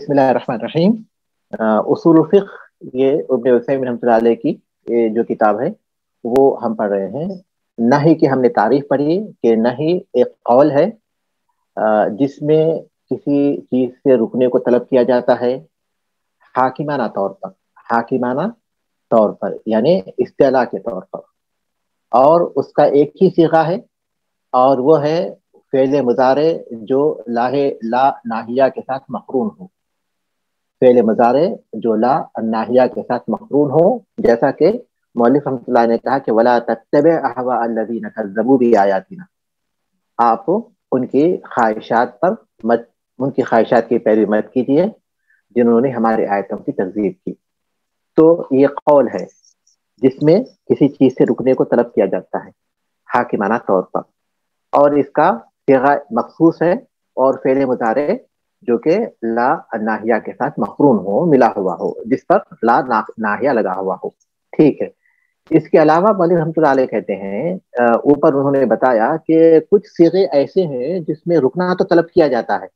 بسم اللہ الرحمن الرحیم۔ اصول الفقہ یہ ابن عثیمین رحمۃ اللہ علیہ کی یہ جو کتاب ہے وہ ہم پڑھ رہے ہیں۔ نہی کی ہم نے تعریف پڑھی کہ نہی ایک قول ہے جس میں کسی چیز سے رکنے کو طلب کیا جاتا ہے حاکمانہ طور پر، حاکمانہ طور پر یعنی اصطلاح کے طور پر، اور اس کا ایک ہی صیغہ ہے اور وہ ہے فعل مضارع جو لا ناہیہ کے ساتھ مقرون ہو، فعل مضارع جو لا ناہیہ کے ساتھ مقرون ہو، جیسا کہ مؤلف رحمۃ اللہ نے کہا کہ ولا تتبع اهواء الذين كذبوا بآياتنا، آپ ان کی خواہشات پر مت، ان کی خواہشات کی پیروی مت کیجیے جنہوں نے ہمارے آیتوں کی تکذیب کی۔ تو یہ قول ہے جس میں کسی چیز سے رکنے کو طلب کیا جاتا ہے حاکمانہ طور پر، اور اس کا صیغہ مخصوص ہے اور فعل مضارع جو کہ لا ناہیہ کے ساتھ مقرون ہو، ملا ہوا ہو، جس پر لا ناہیہ لگا ہوا ہو۔ ٹھیک ہے، اس کے علاوہ مولوی رحمۃ اللہ علیہ کہتے ہیں اوپر انہوں نے بتایا کہ کچھ صیغے ایسے ہیں جس میں رکنا تو طلب کیا جاتا ہے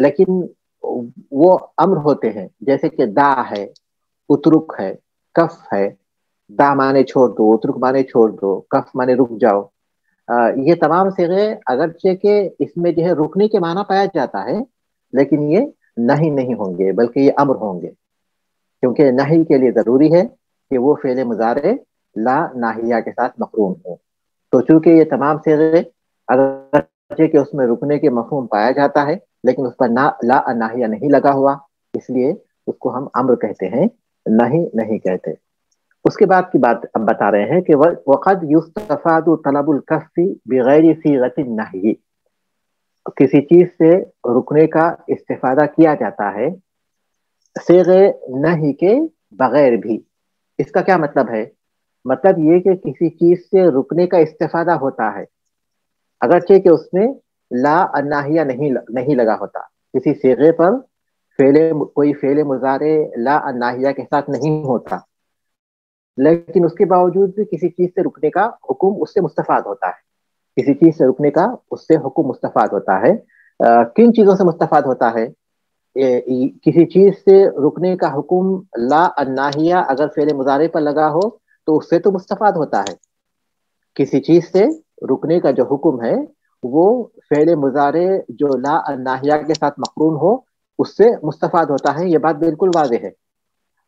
لیکن وہ امر ہوتے ہیں، جیسے کہ دا ہے، اترک ہے، کف ہے۔ دا مانے چھوڑ دو، اترک مانے چھوڑ دو، کف مانے رک جاؤ۔ یہ تمام صیغے اگرچہ کہ اس میں جو ہے رکنے کے معنی پایا جاتا ہے لیکن یہ نہیں ہوں گے بلکہ یہ امر ہوں گے، کیونکہ نہیں کے لیے ضروری ہے کہ وہ فعل مضارع لا ناہیہ کے ساتھ مقرون ہو۔ تو چونکہ یہ تمام صیغے اگرچہ کہ اس میں رکنے کے مفہوم پایا جاتا ہے لیکن اس پر لا ناہیہ نہیں لگا ہوا، اس لیے اس کو ہم امر کہتے ہیں، نہیں کہتے۔ اس کے بعد کی بات اب بتا رہے ہیں کہ وقد یستفاد طلب الکف بغیر صیغۃ النہی، کسی چیز سے رکنے کا استفادہ کیا جاتا ہے صیغے نہی کے بغیر بھی۔ اس کا کیا مطلب ہے؟ مطلب یہ کہ کسی چیز سے رکنے کا استفادہ ہوتا ہے اگرچہ کہ اس میں لا ناہیہ نہیں لگا ہوتا، کسی صیغے پر کوئی فعل مضارع لا ناہیہ کے ساتھ نہیں ہوتا، لیکن اس کے باوجود بھی کسی چیز سے رکنے کا حکم اس سے مستفاد ہوتا ہے، کسی چیز سے رکنے کا اس سے حکم مستفاد ہوتا ہے۔ کن چیزوں سے مستفاد ہوتا ہے؟ کسی چیز سے رکنے کا حکم لا ناہیہ اگر فعل مضارع پر لگا ہو تو اس سے تو مستفاد ہوتا ہے، کسی چیز سے رکنے کا جو حکم ہے وہ فعل مضارع جو لا ناہیہ کے ساتھ مقرون ہو اس سے مستفاد ہوتا ہے، یہ بات بالکل واضح ہے۔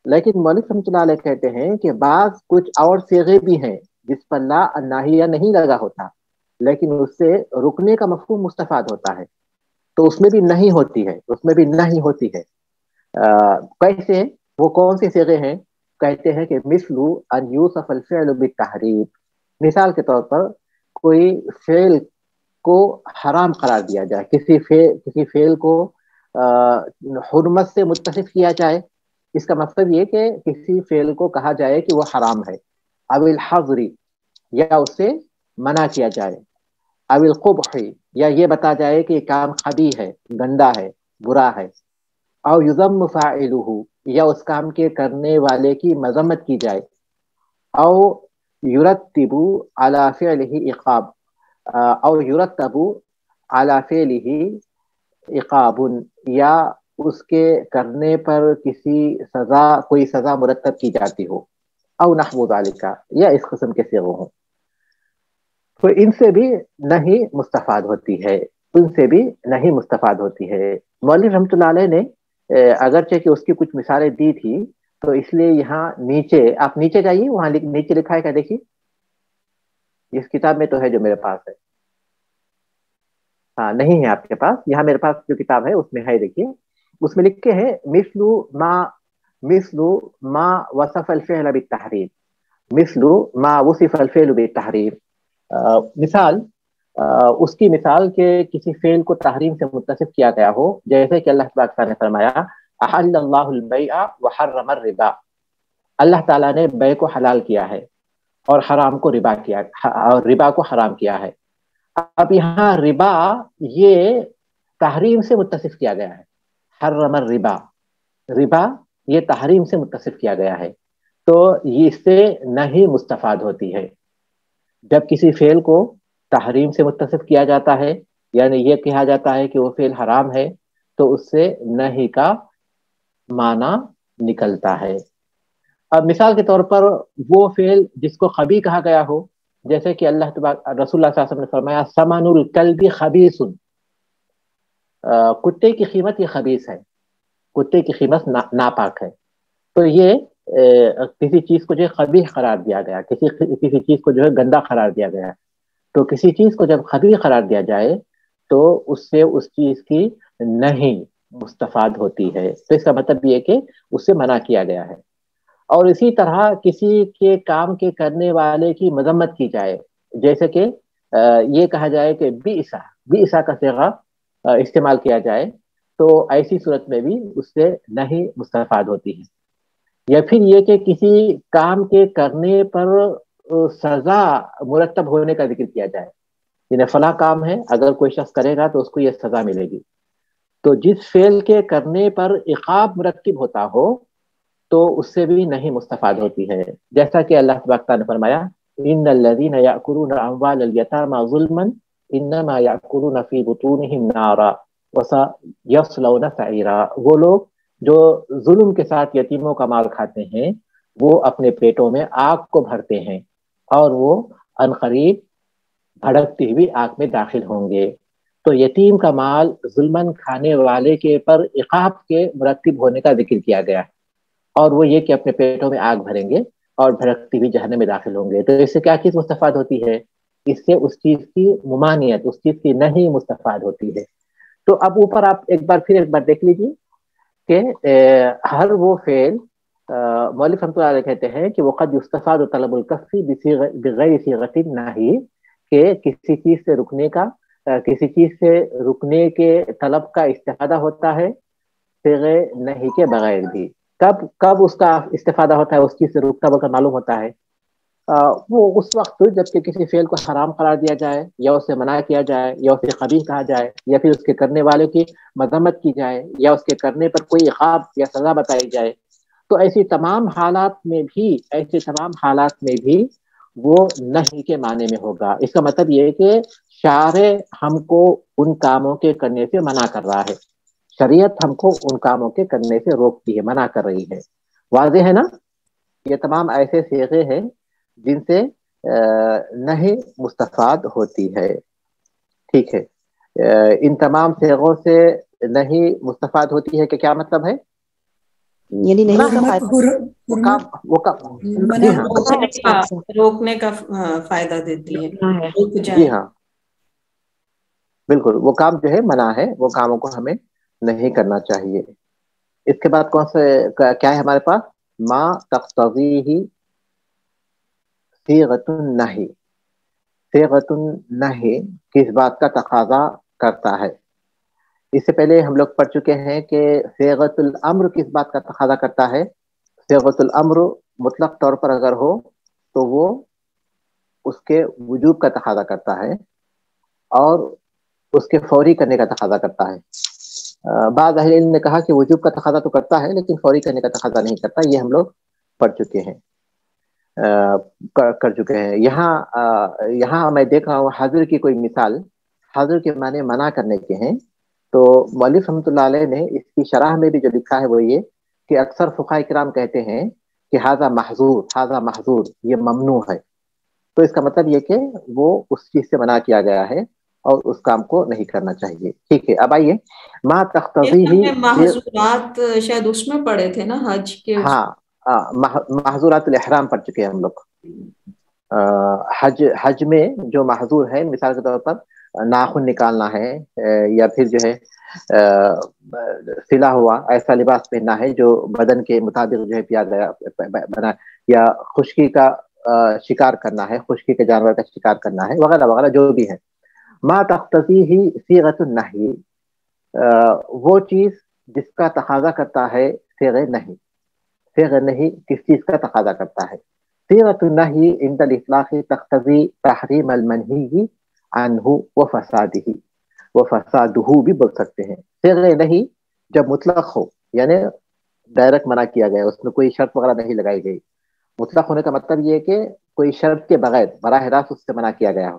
لیکن مولوی رحمۃ اللہ علیہ کہتے ہیں کہ بعض کچھ اور صیغے بھی ہیں جس پر لا ناہیہ نہیں لگا ہوتا لیکن اس سے رکنے کا مفہوم مستفاد ہوتا ہے، تو اس میں بھی نہیں ہوتی ہے، اس میں بھی نہیں ہوتی ہے۔ کیسے؟ وہ کون سے صیغے ہیں؟ کہتے ہیں کہ مثل ان یوصف الفعل بالتحریم، مثال کے طور پر کوئی فعل کو حرام قرار دیا جائے، کسی فعل کو حرمت سے متصف کیا جائے، اس کا مطلب یہ کہ کسی فعل کو کہا جائے کہ وہ حرام ہے، او الحظری یا اس سے منع کیا جائے، او القبح یا یہ بتا جائے کہ یہ کام قبیح ہے، گندا ہے، برا ہے، او یذم فاعلہ یا اس کام کے کرنے والے کی مذمت کی جائے، او یرتب علی فعلہ عقاب، او یرتب علی فعلہ عقاب یا اس کے کرنے پر کوئی سزا مرتب کی جاتی ہو، او نحو ذالک یا اس قسم کے صیغے ہوں، تو ان سے بھی نہیں مستفاد ہوتی ہے، ان سے بھی نہیں مستفاد ہوتی ہے۔ مولوی رحمۃ اللہ علیہ نے اگرچہ کہ اس کی کچھ مثالیں دی تھی تو اس لیے یہاں نیچے، آپ نیچے جائیے، وہاں نیچے لکھا ہے کیا دیکھیے، اس کتاب میں تو ہے جو میرے پاس ہے، ہاں نہیں ہے آپ کے پاس، یہاں میرے پاس جو کتاب ہے اس میں ہے، دیکھیے اس میں لکھے ہیں مثل ما وصف الفعل بالتحریم، مثل ما وصف الفعل بالتحریم، مثال اس کی مثال کہ کسی فعل کو تحریم سے متصف کیا گیا ہو، جیسے کہ اللہ تبارک نے فرمایا احل اللہ البیع وحرم الربا، اللہ تعالیٰ نے بیع کو حلال کیا ہے اور حرام کو ربا کیا، اور ربا کو حرام کیا ہے۔ اب یہاں ربا یہ تحریم سے متصف کیا گیا ہے، حرم الربا، ربا یہ تحریم سے متصف کیا گیا ہے، تو یہ اس سے نہیں مستفاد ہوتی ہے۔ جب کسی فعل کو تحریم سے متصف کیا جاتا ہے یعنی یہ کہا جاتا ہے کہ وہ فعل حرام ہے، تو اس سے نہیں کا معنی نکلتا ہے۔ اب مثال کے طور پر وہ فعل جس کو خبی کہا گیا ہو، جیسے کہ اللہ تبارک رسول اللہ صلی اللہ علیہ وسلم نے فرمایا ثمن الکلب خبیث، کتے کی قیمت یہ خبیث ہے، کتے کی قیمت ناپاک ہے۔ تو یہ کسی چیز کو جو ہے خبیث قرار دیا گیا، کسی چیز کو جو ہے گندا قرار دیا گیا۔ تو کسی چیز کو جب خبیث قرار دیا جائے تو اس سے اس چیز کی نہیں مستفاد ہوتی ہے، تو اس کا مطلب یہ کہ اس سے منع کیا گیا ہے۔ اور اسی طرح کسی کے کام کے کرنے والے کی مذمت کی جائے، جیسے کہ یہ کہا جائے کہ بئس کا صیغہ استعمال کیا جائے، تو ایسی صورت میں بھی اس سے نہیں مستفاد ہوتی ہے۔ یا پھر یہ کہ کسی کام کے کرنے پر سزا مرتب ہونے کا ذکر کیا جائے، یعنی فلاں کام ہے، اگر کوئی شخص کرے گا تو اس کو یہ سزا ملے گی۔ تو جس فعل کے کرنے پر عقاب مرتب ہوتا ہو تو اس سے بھی نہیں مستفاد ہوتی ہے، جیسا کہ اللہ تبارک تعالیٰ نے فرمایا ان الذين ياكلون اموال اليتامى ظلما انما ياكلون في بطونهم نارا وسيصلون سعيرا۔ وہ لوگ جو ظلم کے ساتھ یتیموں کا مال کھاتے ہیں وہ اپنے پیٹوں میں آگ کو بھرتے ہیں اور وہ عنقریب بھڑکتی ہوئی آگ میں داخل ہوں گے۔ تو یتیم کا مال ظلمن کھانے والے کے پر عقاب کے مرتب ہونے کا ذکر کیا گیا ہے، اور وہ یہ کہ اپنے پیٹوں میں آگ بھریں گے اور بھڑکتی ہوئی جہنم میں داخل ہوں گے۔ تو اس سے کیا چیز مستفاد ہوتی ہے؟ اس سے اس چیز کی ممانعت، اس چیز کی نہیں مستفاد ہوتی ہے۔ تو اب اوپر آپ ایک بار دیکھ لیجیے کہ ہر وہ فعل مؤلف رحمۃ اللہ علیہ کہتے ہیں کہ وقد یستفاد طلب الکف بغیر صیغۃ النہی، کہ کسی چیز سے رکنے کا، کسی چیز سے رکنے کے طلب کا استفادہ ہوتا ہے صیغہ نہی کے بغیر بھی۔ کب اس کا استفادہ ہوتا ہے، اس چیز سے رکتا وقت معلوم ہوتا ہے، وہ اس وقت جب کہ کسی فعل کو حرام قرار دیا جائے یا اسے منع کیا جائے یا اسے قبیح کہا جائے یا پھر اس کے کرنے والے کی مذمت کی جائے یا اس کے کرنے پر کوئی عقاب یا سزا بتائی جائے۔ تو ایسی تمام حالات میں بھی وہ نہیں کے معنی میں ہوگا۔ اس کا مطلب یہ ہے کہ شارع ہم کو ان کاموں کے کرنے سے منع کر رہا ہے، شریعت ہم کو ان کاموں کے کرنے سے روکتی ہے، منع کر رہی ہے۔ واضح ہے نا؟ یہ تمام ایسے صیغے ہیں جن سے نہیں مستفاد ہوتی ہے۔ ٹھیک ہے، ان تمام صیغوں سے نہیں مستفاد ہوتی ہے کہ کیا مطلب ہے؟ یعنی نہیں کا فائدہ جی ہاں، روکنے کا فائدہ دیتی ہے۔ جی ہاں بالکل، وہ کام جو ہے منع ہے، وہ کاموں کو ہمیں نہیں کرنا چاہیے۔ اس کے بعد کون سے کیا ہے ہمارے پاس؟ ما تقتضیہ صیغۃ النہی۔ صیغۃ النہی کس بات کا تقاضا کرتا ہے؟ اس سے پہلے ہم لوگ پڑھ چکے ہیں کہ صیغۃ الامر کس بات کا تقاضا کرتا ہے۔ صیغۃ الامر مطلق طور پر اگر ہو تو وہ اس کے وجوب کا تقاضا کرتا ہے اور اس کے فوری کرنے کا تقاضا کرتا ہے۔ بعض اہل علم نے کہا کہ وجوب کا تقاضا تو کرتا ہے لیکن فوری کرنے کا تقاضا نہیں کرتا، یہ ہم لوگ پڑھ چکے ہیں، کر چکے ہیں۔ یہاں میں دیکھ رہا ہوں حاضر کی کوئی مثال، حاضر کے معنی منع کرنے کے ہیں، تو مؤلف رحمۃ اللہ علیہ نے اس کی شرح میں بھی جو لکھا ہے وہ یہ کہ اکثر فقہاء کرام کہتے ہیں کہ ھذا محظور، یہ ممنوع ہے۔ تو اس کا مطلب یہ کہ وہ اس چیز سے منع کیا گیا ہے اور اس کام کو نہیں کرنا چاہیے۔ ٹھیک ہے، اب آئیے ما تقتضیہ محظورات شاید اس میں پڑھے تھے نا، حج کے۔ ہاں محظورات الاحرام پڑھ چکے ہیں ہم لوگ۔ حج میں جو محظور ہے، مثال کے طور پر ناخن نکالنا ہے، یا پھر جو ہے سلا ہوا ایسا لباس پہننا ہے جو بدن کے مطابق جو ہے کیا گیا بنا، یا خشکی کا شکار کرنا ہے، خشکی کے جانور کا شکار کرنا ہے، وغیرہ وغیرہ جو بھی ہے۔ ما تقتضیہ صیغۃ النہی، وہ چیز جس کا تقاضا کرتا ہے صیغہ نہیں۔ صیغہ نہیں کس چیز کا تقاضا کرتا ہے؟ صیغۃ النہی عند الاطلاق تقتضی تحریم المنہی عنہ وفسادہ بھی بول سکتے ہیں۔ صیغہ نہیں جب مطلق ہو، یعنی ڈائریکٹ منع کیا گیا، اس میں کوئی شرط وغیرہ نہیں لگائی گئی۔ مطلق ہونے کا مطلب یہ ہے کہ کوئی شرط کے بغیر براہ راست اس سے منع کیا گیا ہو۔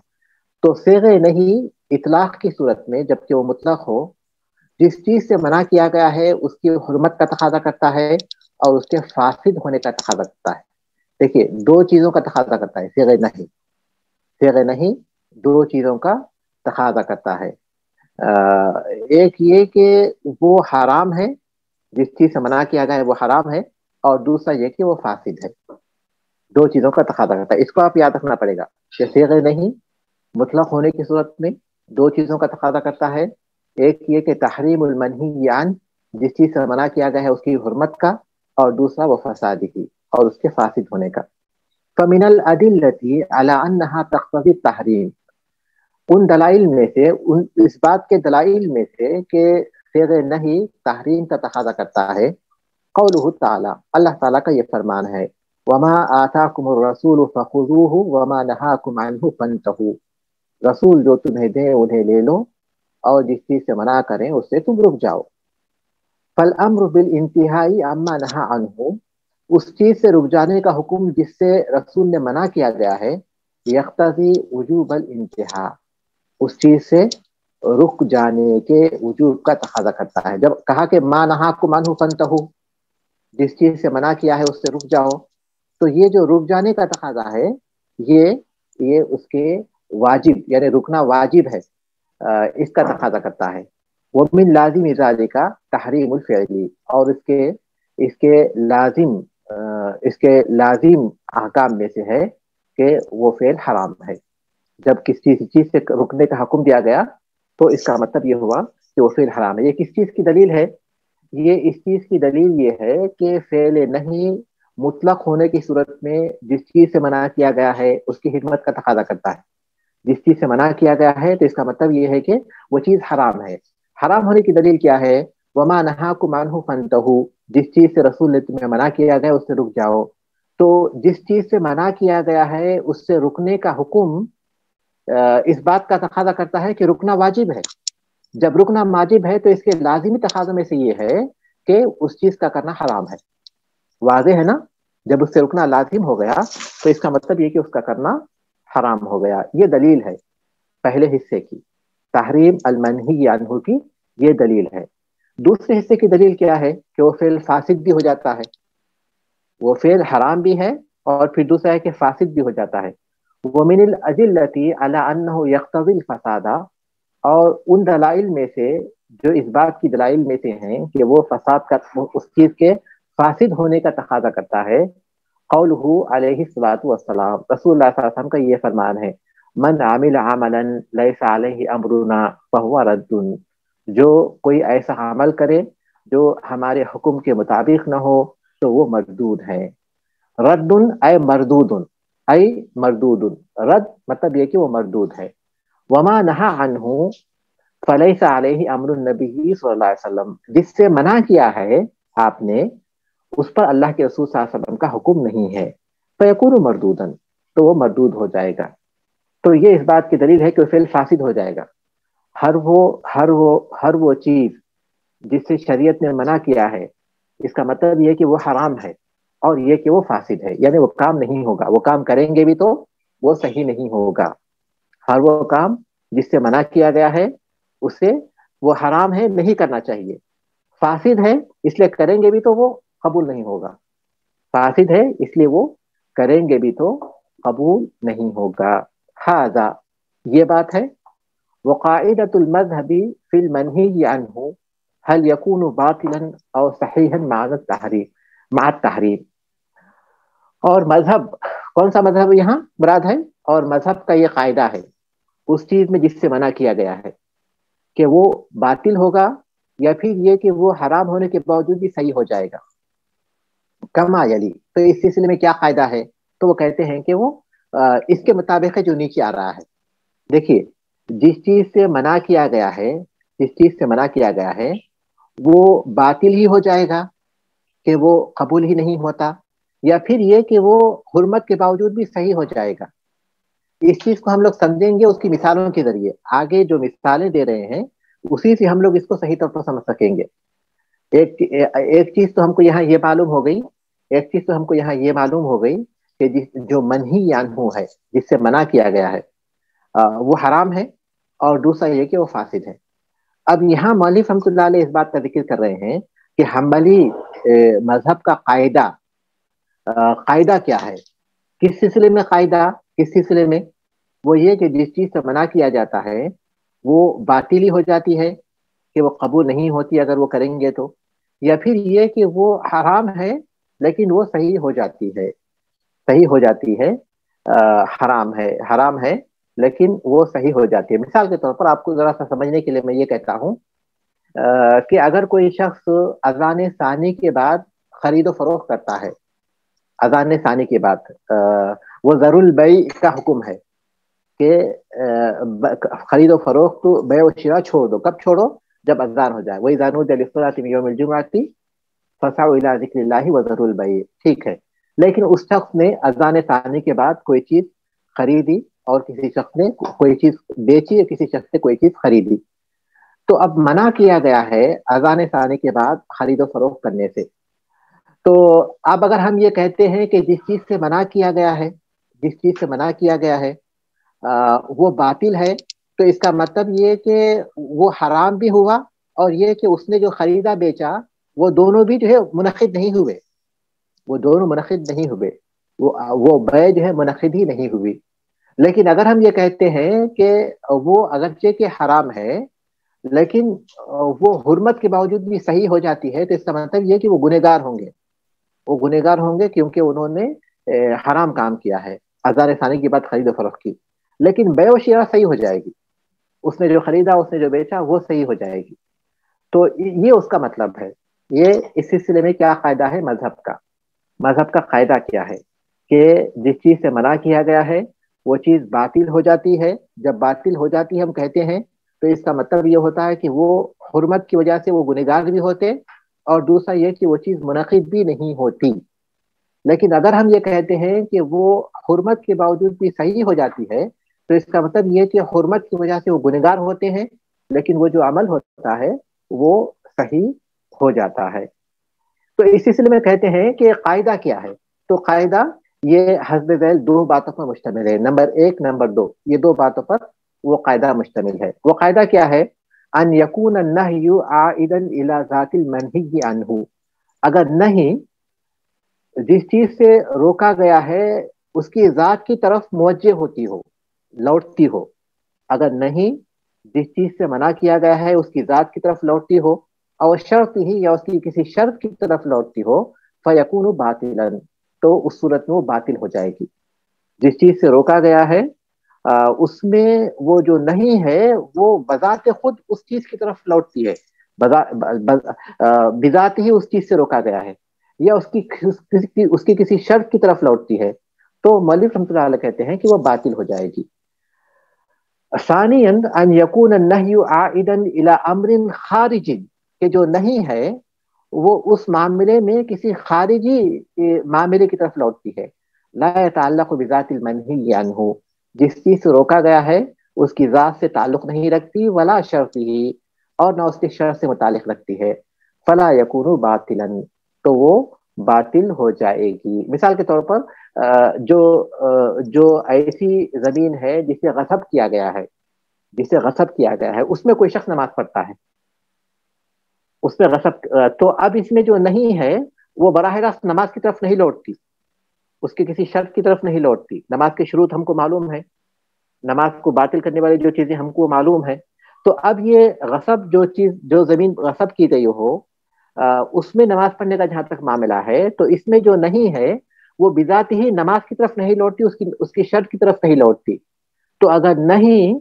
تو صیغہ نہیں اطلاق کی صورت میں جبکہ وہ مطلق ہو، جس چیز سے منع کیا گیا ہے اس کی حرمت کا تقاضا کرتا ہے اور اس کے فاسد ہونے کا تقاضا کرتا ہے. دیکھیے دو چیزوں کا تقاضا کرتا ہے صیغہ نہیں. صیغہ نہیں دو چیزوں کا تقاضا کرتا ہے. ایک یہ کہ وہ حرام ہے، جس چیز سے منع کیا گیا ہے وہ حرام ہے، اور دوسرا یہ کہ وہ فاسد ہے. دو چیزوں کا تقاضا کرتا ہے. اس کو آپ یاد رکھنا پڑے گا کہ صیغہ نہیں مطلق ہونے کی صورت میں دو چیزوں کا تقاضا کرتا ہے. ایک یہ کہ تحریم المنہی عن، جس چیز سے منع کیا گیا ہے اس کی حرمت کا، اور دوسرا وہ فسادی کی اور اس کے فاسد ہونے کا. فمن الادلتی علی انہا تقتضی التحریم، ان دلائل میں سے، اس بات کے دلائل میں سے کہ صیغہ نہیں تحریم کا تقاضا کرتا ہے، قولہ تعالی، اللہ تعالیٰ کا یہ فرمان ہے، وما آتاکم الرسول فخذوہ وما نہاکم عنہ فانتہوا، رسول جو تمہیں دیں انہیں لے لو اور جس چیز سے منع کریں اس سے تم رک جاؤ. فالامر بالانتہائی عما نہا عنہ، اس چیز سے رک جانے کا حکم جس سے رسول نے منع کیا گیا ہے، یقتضی وجوب الانتہا، اس چیز سے رک جانے کے وجوب کا تقاضا کرتا ہے. جب کہا کہ ما نہاکم عنہ فانتہوا، جس چیز سے منع کیا ہے اس سے رک جاؤ، تو یہ جو رک جانے کا تقاضا ہے یہ اس کے واجب یعنی رکنا واجب ہے، اس کا تقاضا کرتا ہے. ومن لازم ذالک تحریم الفعلی، اور اس کے لازم احکام میں سے ہے کہ وہ فعل حرام ہے. جب کسی چیز سے رکنے کا حکم دیا گیا تو اس کا مطلب یہ ہوا کہ وہ فعل حرام ہے. یہ کس چیز کی دلیل ہے؟ یہ اس چیز کی دلیل یہ ہے کہ فعل نہیں مطلق ہونے کی صورت میں جس چیز سے منع کیا گیا ہے اس کی حرمت کا تقاضا کرتا ہے. جس چیز سے منع کیا گیا ہے تو اس کا مطلب یہ ہے کہ وہ چیز حرام ہے. حرام ہونے کی دلیل کیا ہے؟ وما نہاکم عنہ فانتہوا، جس چیز سے رسول نے تمہیں منع کیا گیا اس سے رک جاؤ. تو جس چیز سے منع کیا گیا ہے اس سے رکنے کا حکم اس بات کا تقاضا کرتا ہے کہ رکنا واجب ہے. جب رکنا واجب ہے تو اس کے لازمی تقاضوں میں سے یہ ہے کہ اس چیز کا کرنا حرام ہے. واضح ہے نا؟ جب اس سے رکنا لازم ہو گیا تو اس کا مطلب یہ کہ اس کا کرنا حرام ہو گیا. یہ دلیل ہے پہلے حصے کی، تحریم المنہی عنہ کی یہ دلیل ہے. دوسرے حصے کی دلیل کیا ہے؟ کہ وہ فعل فاسد بھی ہو جاتا ہے، وہ فعل حرام بھی ہے اور پھر دوسرا ہے کہ فاسد بھی ہو جاتا ہے. ومن الادلتی علی انہ یقتضی الفساد، اور ان دلائل میں سے جو اس بات کی دلائل میں سے ہیں کہ وہ فساد کا، اس چیز کے فاسد ہونے کا تقاضا کرتا ہے، قولہ علیہ الصلوۃ والسلام، رسول اللہ صلی اللہ علیہ وسلم کا یہ فرمان ہے، من عمل عملا لیس علیہ امرنا فہو رد، جو کوئی ایسا عمل کرے جو ہمارے حکم کے مطابق نہ ہو تو وہ مردود ہے. رد اے مردود، اے مردود، رد مطلب یہ کہ وہ مردود ہے. وما نہا عنہ فلیس علیہ امر النبی صلی اللہ علیہ وسلم، جس سے منع کیا ہے آپ نے اس پر اللہ کے رسول صلی اللہ علیہ وسلم کا حکم نہیں ہے، فیکون مردودا، تو وہ مردود ہو جائے گا. تو یہ اس بات کی دلیل ہے کہ وہ فعل فاسد ہو جائے گا. ہر وہ چیز جس سے شریعت نے منع کیا ہے اس کا مطلب یہ کہ وہ حرام ہے اور یہ کہ وہ فاسد ہے، یعنی وہ کام نہیں ہوگا. وہ کام کریں گے بھی تو وہ صحیح نہیں ہوگا. ہر وہ کام جس سے منع کیا گیا ہے اس سے وہ حرام ہے، نہیں کرنا چاہیے. فاسد ہے اس لیے کریں گے بھی تو وہ قبول نہیں ہوگا. فاسد ہے اس لیے وہ کریں گے بھی تو قبول نہیں ہوگا. ھذا، یہ بات ہے. وقاعدۃ المذہب فی المنہی عنہ هل يكون باطلا او صحیحا مع التحریم. اور مذہب، کون سا مذہب یہاں مراد ہے؟ اور مذہب کا یہ قاعدہ ہے اس چیز میں جس سے منع کیا گیا ہے کہ وہ باطل ہوگا یا پھر یہ کہ وہ حرام ہونے کے باوجود بھی صحیح ہو جائے گا. کما یلی، تو اس سلسلے میں کیا قاعدہ ہے؟ تو وہ کہتے ہیں کہ وہ اس کے مطابق ہے جو نیچے آ رہا ہے. دیکھیے جس چیز سے منع کیا گیا ہے، جس چیز سے منع کیا گیا ہے وہ باطل ہی ہو جائے گا کہ وہ قبول ہی نہیں ہوتا، یا پھر یہ کہ وہ حرمت کے باوجود بھی صحیح ہو جائے گا. اس چیز کو ہم لوگ سمجھیں گے اس کی مثالوں کے ذریعے. آگے جو مثالیں دے رہے ہیں اسی سے ہم لوگ اس کو صحیح طور پر سمجھ سکیں گے. ایک چیز تو ہم کو یہاں یہ معلوم ہو گئی، ایک چیز تو ہم کو یہاں یہ معلوم ہو گئی کہ جو منہی عنہ ہے، جس سے منع کیا گیا ہے وہ حرام ہے، اور دوسرا یہ کہ وہ فاسد ہے. اب یہاں مولوی رحمۃ اللہ علیہ اس بات کا ذکر کر رہے ہیں کہ حنبلی مذہب کا قاعدہ کیا ہے. کس سلسلے میں قاعدہ؟ کس سلسلے میں؟ وہ یہ کہ جس چیز سے منع کیا جاتا ہے وہ باطل ہی ہو جاتی ہے کہ وہ قبول نہیں ہوتی اگر وہ کریں گے تو، یا پھر یہ کہ وہ حرام ہے لیکن وہ صحیح ہو جاتی ہے، صحیح ہو جاتی ہے. حرام ہے لیکن وہ صحیح ہو جاتی ہے. مثال کے طور پر آپ کو ذرا سا سمجھنے کے لیے میں یہ کہتا ہوں کہ اگر کوئی شخص اذان ثانی کے بعد خرید و فروخت کرتا ہے، اذان ثانی کے بعد وہ ذر البیع کا حکم ہے کہ خرید و فروخت بیع و شراء چھوڑ دو. کب چھوڑو؟ جب اذان ہو جائے. وَإِذَا نُودِيَ لِلصَّلَاةِ مِن يَوْمِ الْجُمُعَةِ فَاسْعَوْا إِلَىٰ ذِكْرِ اللَّهِ وَذَرُوا الْبَيْعَ. ٹھیک ہے، لیکن اس شخص نے اذان ثانی کے بعد کوئی چیز خریدی اور کسی شخص نے کوئی چیز بیچی اور کسی شخص نے کوئی چیز خریدی، تو اب منع کیا گیا ہے اذان ثانی کے بعد خرید و فروخت کرنے سے. تو اب اگر ہم یہ کہتے ہیں کہ جس چیز سے منع کیا گیا ہے، جس چیز سے منع کیا گیا ہے وہ باطل ہے، تو اس کا مطلب یہ کہ وہ حرام بھی ہوا اور یہ کہ اس نے جو خریدا بیچا وہ دونوں بھی جو ہے منعقد نہیں ہوئے، وہ دونوں منعقد نہیں ہوئے، وہ بیع جو ہے منعقد ہی نہیں ہوئی. لیکن اگر ہم یہ کہتے ہیں کہ وہ اگرچہ کہ حرام ہے لیکن وہ حرمت کے باوجود بھی صحیح ہو جاتی ہے، تو اس کا مطلب یہ کہ وہ گنہگار ہوں گے، وہ گنہگار ہوں گے کیونکہ انہوں نے حرام کام کیا ہے، اذان ثانی کے بعد خرید و فروخت کی. لیکن بیع و شراء صحیح ہو جائے گی، اس نے جو خریدا اس نے جو بیچا وہ صحیح ہو جائے گی. تو یہ اس کا مطلب ہے. یہ اس سلسلے میں کیا قاعدہ ہے مذہب کا؟ مذہب کا قاعدہ کیا ہے کہ جس چیز سے منع کیا گیا ہے وہ چیز باطل ہو جاتی ہے. جب باطل ہو جاتی ہے ہم کہتے ہیں تو اس کا مطلب یہ ہوتا ہے کہ وہ حرمت کی وجہ سے وہ گنہگار بھی ہوتے، اور دوسرا یہ کہ وہ چیز منعقد بھی نہیں ہوتی. لیکن اگر ہم یہ کہتے ہیں کہ وہ حرمت کے باوجود بھی صحیح ہو جاتی ہے تو اس کا مطلب یہ کہ حرمت کی وجہ سے وہ گنہگار ہوتے ہیں لیکن وہ جو عمل ہوتا ہے وہ صحیح ہو جاتا ہے. تو اس سلسلے میں کہتے ہیں کہ قاعدہ کیا ہے؟ تو قاعدہ یہ حسب ذیل دو باتوں پر مشتمل ہے. نمبر 1 نمبر 2 یہ دو باتوں پر وہ قاعدہ مشتمل ہے. وہ قاعدہ کیا ہے؟ ان یکون النہی عائدا الی ذات المنہی عنہ. اگر نہیں جس چیز سے روکا گیا ہے اس کی ذات کی طرف موجہ ہوتی ہو، لوٹتی ہو. اگر نہیں جس چیز سے منع کیا گیا ہے اس کی ذات کی طرف لوٹتی ہو اور شرط ہی یا اس کی کسی شرط کی طرف لوٹتی ہو فیکون باطلا، تو اس صورت میں وہ باطل ہو جائے گی. جس چیز سے روکا گیا ہے اس میں وہ جو نہیں ہے وہ بذات خود اس چیز کی طرف لوٹتی ہے، بذات ہی اس چیز سے روکا گیا ہے، یا اس کی کسی شرط کی طرف لوٹتی ہے، تو مولوی رحمۃ اللہ علیہ کہتے ہیں کہ وہ باطل ہو جائے گی. ثانیاً ان یکون النہی عائدا الی امر خارج، کہ جو نہیں ہے وہ اس معاملے میں کسی خارجی معاملے کی طرف لوٹتی ہے. لا يتعلق بذات المنہی عنہ، جس چیز سے روکا گیا ہے اس کی ذات سے تعلق نہیں رکھتی، ولا شرط ہی، اور نہ اس کے شرط سے متعلق رکھتی ہے. فلا یکون باطلا، تو وہ باطل ہو جائے گی. مثال کے طور پر جو ایسی زمین ہے جسے غصب کیا گیا ہے، جسے غصب کیا گیا ہے اس میں کوئی شخص نماز پڑھتا ہے، اس میں غصب، تو اب اس میں جو نہیں ہے وہ براہ راست نماز کی طرف نہیں لوٹتی، اس کی کسی شرط کی طرف نہیں لوٹتی. نماز کے شروط ہم کو معلوم ہے، نماز کو باطل کرنے والی جو چیزیں ہم کو معلوم ہے. تو اب یہ غصب جو زمین غصب کی گئی ہو اس میں نماز پڑھنے کا جہاں تک معاملہ ہے تو اس میں جو نہیں ہے وہ بذات ہی نماز کی طرف نہیں لوٹتی، اس کی شرط کی طرف نہیں لوٹتی. تو اگر نہیں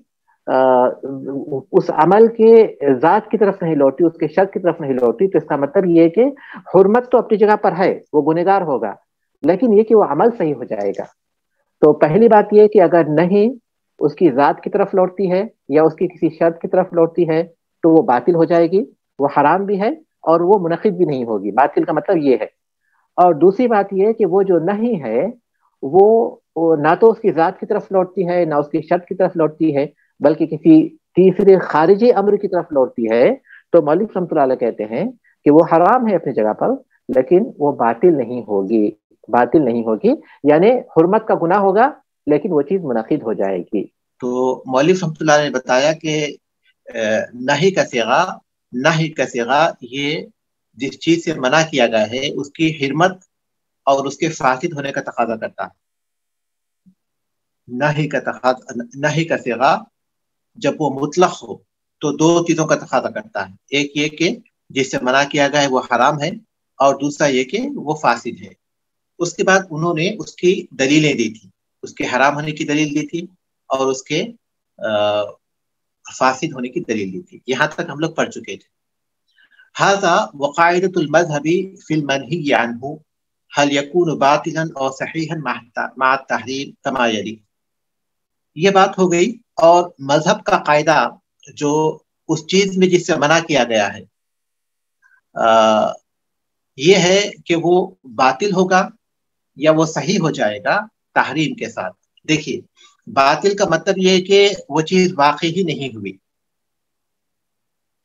اس عمل کے ذات کی طرف نہیں لوٹی، اس کے شرط کی طرف نہیں لوٹی، تو اس کا مطلب یہ کہ حرمت تو اپنی جگہ پر ہے، وہ گنہگار ہوگا، لیکن یہ کہ وہ عمل صحیح ہو جائے گا. تو پہلی بات یہ کہ اگر نہیں اس کی ذات کی طرف لوٹتی ہے یا اس کی کسی شرط کی طرف لوٹتی ہے تو وہ باطل ہو جائے گی، وہ حرام بھی ہے اور وہ منعقد بھی نہیں ہوگی. باطل کا مطلب یہ ہے. اور دوسری بات یہ کہ وہ جو نہیں ہے وہ نہ تو اس کی ذات کی طرف لوٹتی ہے نہ اس کی شرط کی طرف لوٹتی ہے بلکہ کسی تیسرے خارجی امر کی طرف لوٹتی ہے. تو مولوی رحمۃ اللہ علیہ کہتے ہیں کہ وہ حرام ہے اپنی جگہ پر لیکن وہ باطل نہیں ہوگی، باطل نہیں ہوگی، یعنی حرمت کا گناہ ہوگا لیکن وہ چیز منعقد ہو جائے گی. تو مولوی رحمۃ اللہ نے بتایا کہ نہی کا صیغہ یہ جس چیز سے منع کیا گیا ہے اس کی حرمت اور اس کے فاسد ہونے کا تقاضا کرتا ہے. نہی کا صیغہ جب وہ مطلق ہو تو دو چیزوں کا تقاضا کرتا ہے. ایک یہ کہ جس سے منع کیا گیا ہے وہ حرام ہے، اور دوسرا یہ کہ وہ فاسد ہے. اس کے بعد انہوں نے اس کی دلیلیں دی تھی، اس کے حرام ہونے کی دلیل دی تھی اور اس کے فاسد ہونے کی دلیل دی تھی. یہاں تک ہم لوگ پڑھ چکے تھے. هذا وقاعدة المذهب في المنهي عنه هل يكون باطلا او صحيحا مع التحريم كما يلي. یہ بات ہو گئی. اور مذہب کا قاعدہ جو اس چیز میں جس سے منع کیا گیا ہے یہ ہے کہ وہ باطل ہوگا یا وہ صحیح ہو جائے گا تحریم کے ساتھ. دیکھیے باطل کا مطلب یہ ہے کہ وہ چیز واقعی ہی نہیں ہوئی.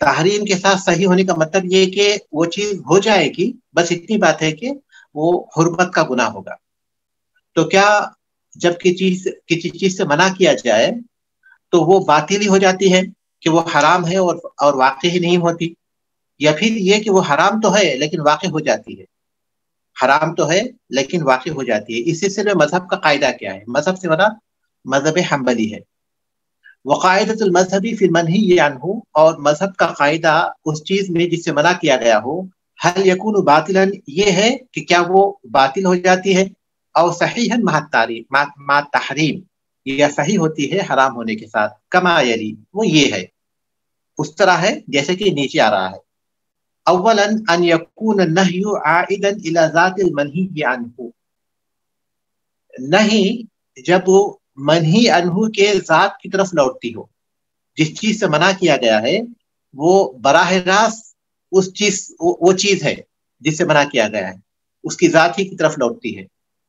تحریم کے ساتھ صحیح ہونے کا مطلب یہ ہے کہ وہ چیز ہو جائے گی، بس اتنی بات ہے کہ وہ حرمت کا گناہ ہوگا. تو کیا جب کسی چیز سے منع کیا جائے تو وہ باطل ہی ہو جاتی ہے کہ وہ حرام ہے اور واقع ہی نہیں ہوتی، یا پھر یہ کہ وہ حرام تو ہے لیکن واقع ہو جاتی ہے؟ حرام تو ہے لیکن واقع ہو جاتی ہے. اس سلسلے میں مذہب کا قاعدہ کیا ہے؟ مذہب سے مراد مذہب حنبلی ہے. وقاعدۃ المذہب فی المنہی عنہ، اور مذہب کا قاعدہ اس چیز میں جس سے منع کیا گیا ہو، هل یکون باطلا، یہ ہے کہ کیا وہ باطل ہو جاتی ہے، او صحیحا مع التحریم، یا صحیح ہوتی ہے حرام ہونے کے ساتھ. کما یلی، وہ یہ ہے اس طرح ہے جیسے کہ نیچے آ رہا ہے. اولا ان یکون النہی عائدا الی ذات المنہی عنہ، نہیں جب وہ منہی عنہ کے ذات کی طرف لوٹتی ہو. جس چیز سے منع کیا گیا ہے وہ براہ راست وہ چیز ہے جس سے منع کیا گیا ہے، اس کی ذات ہی کی طرف لوٹتی ہے.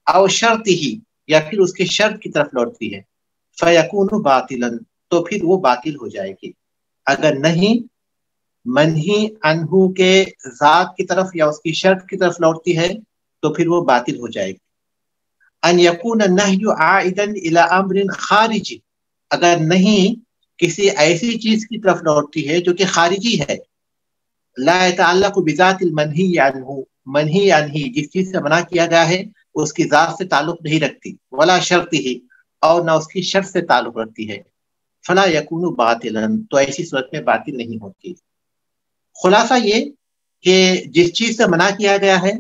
او شرط ہی، یا پھر اس کے شرط کی طرف لوٹتی ہے. فیکون باطلا، تو پھر وہ باطل ہو جائے گی. اگر نہیں منہی عنہ کے ذات کی طرف یا اس کی شرط کی طرف لوٹتی ہے تو پھر وہ باطل ہو جائے گی. ان یکون النہی عائدا الی امر خارجی، اگر نہیں کسی ایسی چیز کی طرف لوٹتی ہے جو کہ خارجی ہے. لا يتعلق بذات المنہی عنہ، منہی عنہ جس چیز سے منع کیا گیا ہے اس کی ذات سے تعلق نہیں رکھتی. ولا شرط ہی، اور نہ اس کی شرط سے تعلق رکھتی ہے. فلا یکون باطلا، تو ایسی صورت میں باطل نہیں ہوتی. خلاصہ یہ کہ جس چیز سے منع کیا گیا ہے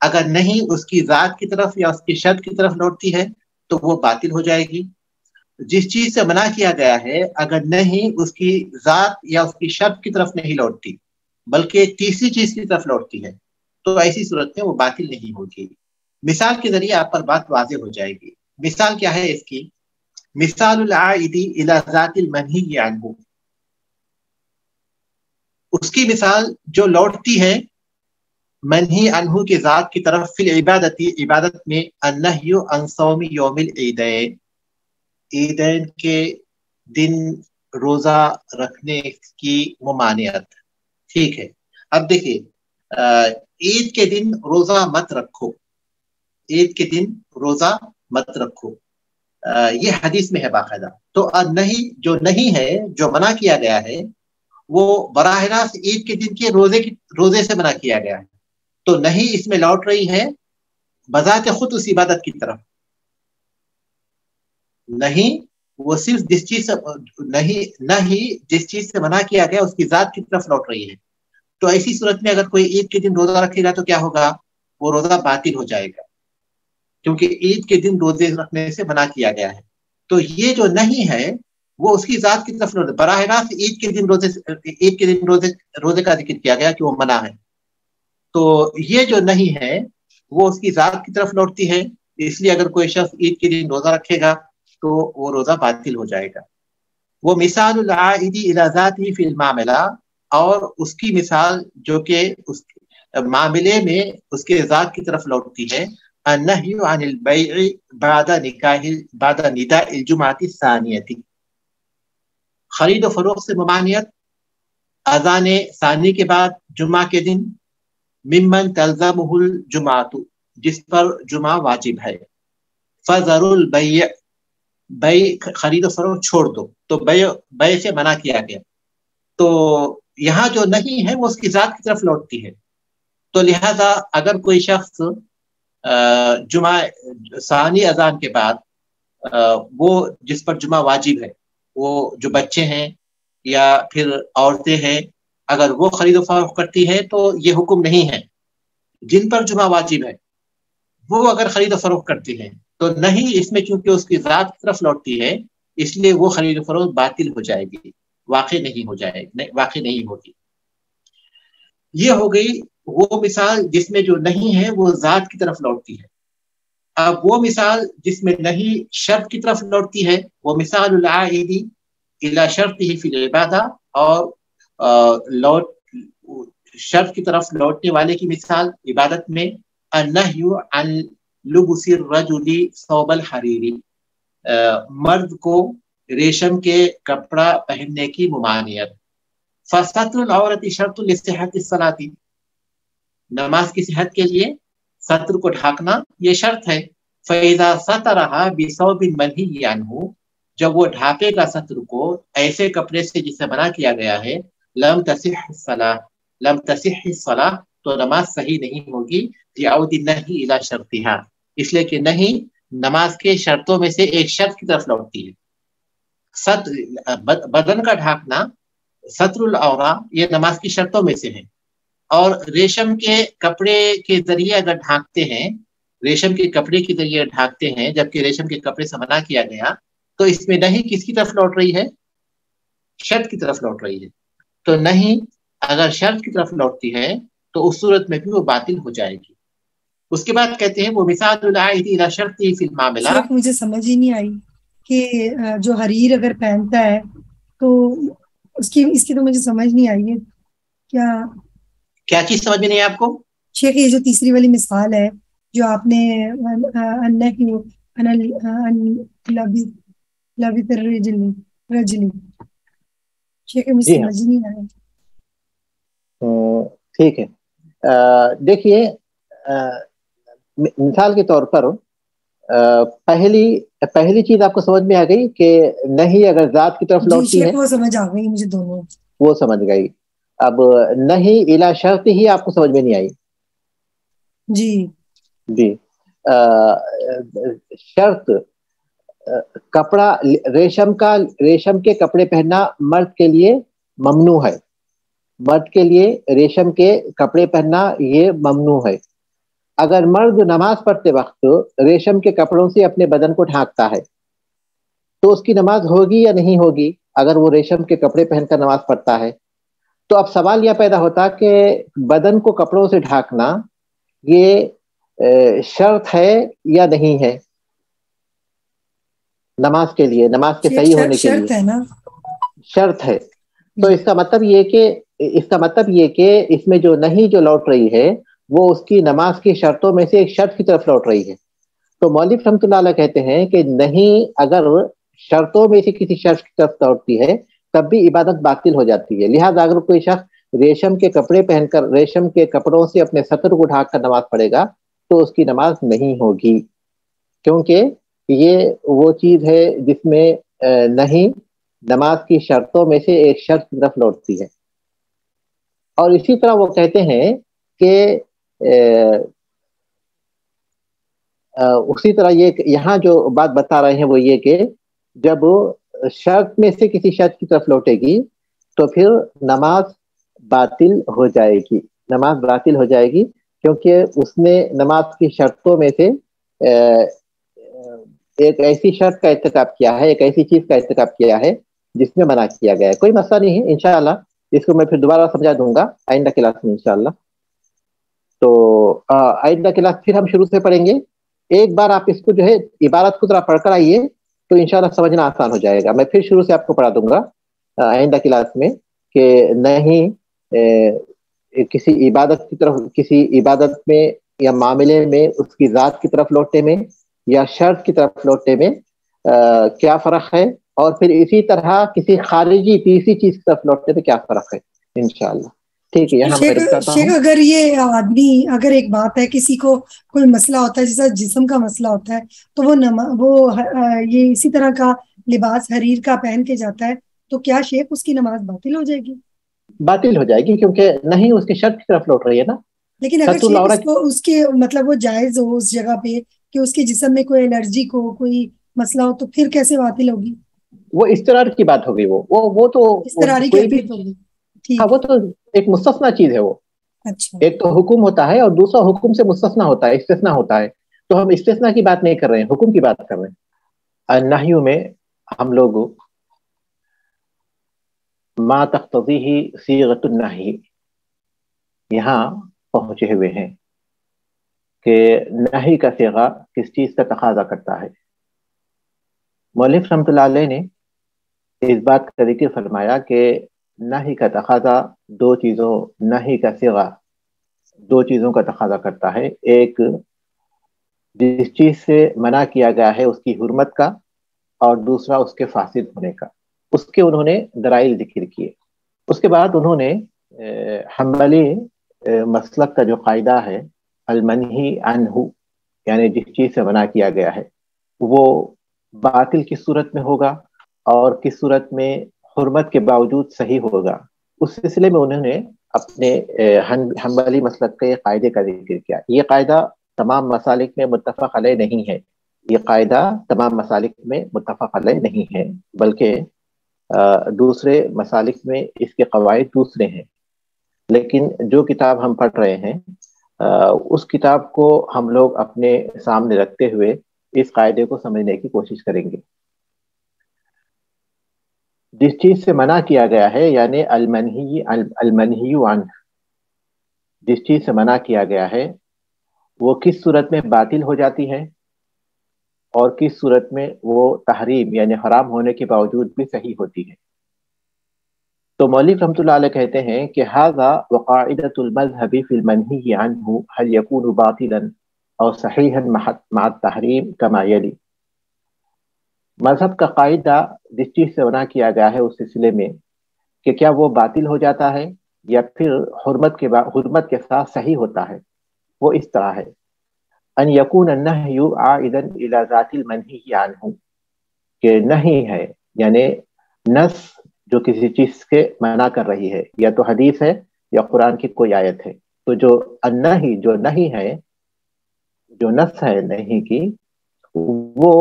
اگر نہیں اس کی ذات کی طرف یا اس کی شرط کی طرف لوٹتی ہے تو وہ باطل ہو جائے گی. جس چیز سے منع کیا گیا ہے اگر نہیں اس کی ذات یا اس کی شرط کی طرف نہیں لوٹتی بلکہ تیسری چیز کی طرف لوٹتی ہے تو ایسی صورت میں وہ باطل نہیں ہوگی. مثال کے ذریعے آپ پر بات واضح ہو جائے گی. مثال کیا ہے اس کی؟ مثال العائد الی ذات المنہی عنہ، اس کی مثال جو لوٹتی ہے منہی عنہ کی ذات کی طرف فی العبادت، عبادت میں، النہی عن صوم یوم العیدین، عیدین کے دن روزہ رکھنے کی ممانعت. ٹھیک ہے، اب دیکھیے عید کے دن روزہ مت رکھو، عید کے دن روزہ مت رکھو، یہ حدیث میں ہے باقاعدہ. تو نہیں جو نہیں ہے، جو منع کیا گیا ہے وہ براہ راست عید کے دن کے روزے سے منع کیا گیا ہے. تو نہیں اس میں لوٹ رہی ہے بذات خود اس عبادت کی طرف. نہیں وہ صرف جس چیز سے جس چیز سے منع کیا گیا اس کی ذات کی طرف لوٹ رہی ہے. تو ایسی صورت میں اگر کوئی عید کے دن روزہ رکھے گا تو کیا ہوگا؟ وہ روزہ باطل ہو جائے گا کیونکہ عید کے دن روزے رکھنے سے منع کیا گیا ہے. تو یہ جو نہیں ہے وہ اس کی ذات کی طرف لوٹ، براہ راست عید کے دن روزے کا ذکر کیا گیا کہ وہ منع ہے. تو یہ جو نہیں ہے وہ اس کی ذات کی طرف لوٹتی ہے، اس لیے اگر کوئی شخص عید کے دن روزہ رکھے گا تو وہ روزہ باطل ہو جائے گا. وہ مثال العائد الی ذاتہ فی المعاملہ، اور اس کی مثال جو کہ اس معاملے میں اس کے ذات کی طرف لوٹتی ہے، النہی عن البیع بعد نداء الجمعۃ الثانیۃ، خرید و فروخت سے ممانعت اذان ثانی کے بعد جمعہ کے دن، ممن تلزمہ الجمعۃ، جس پر جمعہ واجب ہے. فذروا البیع، بیع خرید و فروخت چھوڑ دو، تو بیع سے منع کیا گیا. تو یہاں جو نہیں ہے وہ اس کی ذات کی طرف لوٹتی ہے. تو لہذا اگر کوئی شخص جمعہ ثانی اذان کے بعد وہ جس پر جمعہ واجب ہے، وہ جو بچے ہیں یا پھر عورتیں ہیں، اگر وہ خرید و فروخت کرتی ہے تو یہ حکم نہیں ہے. جن پر جمعہ واجب ہے وہ اگر خرید و فروخت کرتی ہیں تو نہیں، اس میں چونکہ اس کی ذات کی طرف لوٹتی ہے اس لیے وہ خرید و فروخت باطل ہو جائے گی، واقع نہیں ہوگی. یہ ہو گئی وہ مثال جس میں جو نہیں ہے وہ ذات کی طرف لوٹتی ہے. اب وہ مثال جس میں نہیں شرط کی طرف لوٹتی ہے، وہ مثال العائد الی شرطہ فی العبادہ، اور شرط کی طرف لوٹنے والے کی مثال عبادت میں النہی عن لبس الرجل ثوب الحریری، مرد کو ریشم کے کپڑا پہننے کی ممانعت. فستر العورت شرط لصحت الصلاۃ، نماز کی صحت کے لیے ستر کو ڈھانکنا یہ شرط ہے. فَإِذَا سَتَرَهَا بِثَوْبٍ مَنْهِيٍّ عَنْهُ، جب وہ ڈھانپے گا ستر کو ایسے کپڑے سے جسے منع کیا گیا ہے، لم تصح الصلاۃ، تو نماز صحیح نہیں ہوگی. لِعَوْدِ النَّهْيِ إِلَى شَرْطِهَا، اس لیے کہ نہیں نماز کے شرطوں میں سے ایک شرط کی طرف لوٹتی ہے. بدن کا ڈھانکنا ستر العورہ یہ نماز کی شرطوں میں سے ہے، اور ریشم کے کپڑے کے ذریعے اگر ڈھانکتے ہیں، ریشم کے کپڑے کے ذریعے ڈھانکتے ہیں جبکہ ریشم کے کپڑے سے منع کیا گیا، تو اس میں نہیں کس کی طرف لوٹ رہی ہے؟ شرط کی طرف لوٹ رہی ہے. تو نہیں اگر شرط کی طرف لوٹتی ہے تو اس صورت میں بھی وہ باطل ہو جائے گی. اس کے بعد کہتے ہیں وہ مثال العائد الی شرطہ فی المعاملہ. مجھے سمجھ ہی نہیں آئی کہ جو حریر اگر پہنتا ہے تو اس کی تو مجھے سمجھ نہیں آئی ہے. کیا چیز سمجھ میں نہیں ہے آپ کو؟ شیخ یہ جو تیسری والی مثال ہے جو آپ نے شیخ مجھے سمجھ نہیں آیا. ٹھیک ہے، دیکھیے مثال کے طور پر پہلی چیز آپ کو سمجھ میں آ گئی کہ نہیں اگر ذات کی طرف لوٹتی ہے، وہ سمجھ آ گئی مجھے دونوں، وہ سمجھ گئی. اب نہیں الی شرط ہی آپ کو سمجھ میں نہیں آئی. جی شرط کپڑا ریشم کے کپڑے پہننا مرد کے لیے ممنوع ہے. مرد کے لیے ریشم کے کپڑے پہننا یہ ممنوع ہے. اگر مرد نماز پڑھتے وقت ریشم کے کپڑوں سے اپنے بدن کو ڈھانکتا ہے تو اس کی نماز ہوگی یا نہیں ہوگی؟ اگر وہ ریشم کے کپڑے پہن کر نماز پڑھتا ہے تو اب سوال یہ پیدا ہوتا کہ بدن کو کپڑوں سے ڈھانکنا یہ شرط ہے یا نہیں ہے نماز کے لیے، نماز کے صحیح ہونے کے لیے؟ شرط ہے. تو اس کا مطلب یہ کہ اس میں جو نہیں جو لوٹ رہی ہے وہ اس کی نماز کی شرطوں میں سے ایک شرط کی طرف لوٹ رہی ہے. تو مولوی رحمۃ اللہ علیہ کہتے ہیں کہ نہیں اگر شرطوں میں سے کسی شرط کی طرف لوٹتی ہے تب بھی عبادت باطل ہو جاتی ہے. لہٰذا اگر کوئی شخص ریشم کے کپڑے پہن کر ریشم کے کپڑوں سے اپنے ستر کو ڈھانک کر نماز پڑھے گا تو اس کی نماز نہیں ہوگی، کیونکہ یہ وہ چیز ہے جس میں نہیں نماز کی شرطوں میں سے ایک شرط کی طرف لوٹتی ہے. اور اسی طرح وہ کہتے ہیں کہ اسی طرح یہ یہاں جو بات بتا رہے ہیں وہ یہ کہ جب شرط میں سے کسی شرط کی طرف لوٹے گی تو پھر نماز باطل ہو جائے گی. نماز باطل ہو جائے گی کیونکہ اس نے نماز کی شرطوں میں سے ایک ایسی شرط کا ارتکاب کیا ہے، ایک ایسی چیز کا ارتکاب کیا ہے جس میں منع کیا گیا ہے. کوئی مسئلہ نہیں ہے، انشاءاللہ اس کو میں پھر دوبارہ سمجھا دوں گا آئندہ کلاس میں انشاءاللہ. تو آئندہ کلاس پھر ہم شروع سے پڑھیں گے. ایک بار آپ اس کو جو ہے عبارت کو ذرا پڑھ کر آئیے تو انشاءاللہ سمجھنا آسان ہو جائے گا. میں پھر شروع سے آپ کو پڑھا دوں گا آئندہ کلاس میں کہ نہیں کسی عبادت کی طرف، کسی عبادت میں یا معاملے میں اس کی ذات کی طرف لوٹنے میں یا شرط کی طرف لوٹنے میں کیا فرق ہے، اور پھر اسی طرح کسی خارجی تیسری چیز کی طرف لوٹنے میں کیا فرق ہے انشاءاللہ. ٹھیک ہے، یہاں میں رکتا ہوں. اگر یہ آدمی، اگر ایک بات ہے کسی کو کوئی مسئلہ ہوتا ہے جیسا جسم کا مسئلہ ہوتا ہے تو وہ یہ اسی طرح کا لباس حریر کا پہن کے جاتا ہے تو کیا شیخ اس کی نماز باطل ہو جائے گی؟ باطل ہو جائے گی، کیونکہ نہیں اس کی شرط کی طرف لوٹ رہی ہے نا. لیکن اگر اس کے مطلب وہ جائز ہو اس جگہ پہ کہ اس کے جسم میں کوئی الرجی کو کوئی مسئلہ ہو، تو پھر کیسے باطل ہوگی؟ وہ استرار کی بات ہوگی. وہ تو استراری کوئی بھی، ہاں وہ تو ایک مستثنا چیز ہے. وہ اچھا، ایک تو حکم ہوتا ہے اور دوسرا حکم سے مستثنا ہوتا ہے، استثنا ہوتا ہے. تو ہم استثنا کی بات نہیں کر رہے ہیں، حکم کی بات کر رہے ہیں. النہی میں ہم لوگ ما تقتضیہ صیغۃ النہی یہاں پہنچے ہوئے ہیں کہ نہی کا صیغہ کس چیز کا تقاضا کرتا ہے. مؤلف رحمۃ اللہ علیہ نے اس بات کا ذکر فرمایا کہ نہی کا تقاضا دو چیزوں، نہی کا صیغہ دو چیزوں کا تقاضا کرتا ہے. ایک جس چیز سے منع کیا گیا ہے اس کی حرمت کا، اور دوسرا اس کے فاسد ہونے کا. اس کے انہوں نے دلائل ذکر کیے. اس کے بعد انہوں نے حنبلی مسلک کا جو قاعدہ ہے المنہی عنہ، یعنی جس چیز سے منع کیا گیا ہے وہ باطل کس صورت میں ہوگا اور کس صورت میں حرمت کے باوجود صحیح ہوگا، اس سلسلے میں انہوں نے اپنے حنبلی مسلک کے قاعدے کا ذکر کیا. یہ قاعدہ تمام مسالک میں متفق علیہ نہیں ہے. یہ قاعدہ تمام مسالک میں متفق علیہ نہیں ہے، بلکہ دوسرے مسالک میں اس کے قواعد دوسرے ہیں. لیکن جو کتاب ہم پڑھ رہے ہیں اس کتاب کو ہم لوگ اپنے سامنے رکھتے ہوئے اس قاعدے کو سمجھنے کی کوشش کریں گے. جس چیز سے منع کیا گیا ہے، یعنی المنہی عنہ، جس چیز سے منع کیا گیا ہے وہ کس صورت میں باطل ہو جاتی ہے اور کس صورت میں وہ تحریم یعنی حرام ہونے کے باوجود بھی صحیح ہوتی ہے. تو مؤلف رحمۃ اللہ علیہ کہتے ہیں کہ ھذا وقاعدۃ المذهب فی المنہی عنہ هل یکون باطلا او صحیحا مع التحریم کما یلی. مذہب کا قاعدہ جس چیز سے منع کیا گیا ہے اس سلسلے میں کہ کیا وہ باطل ہو جاتا ہے یا پھر حرمت کے ساتھ صحیح ہوتا ہے، وہ اس طرح ہے ان یکون النہی عائدا الی ذات المنہی عنہ، کہ نہیں ہے یعنی نص جو کسی چیز کے منع کر رہی ہے، یا تو حدیث ہے یا قرآن کی کوئی آیت ہے. تو جو النہی جو نہیں ہے، جو نص ہے نہیں کی، وہ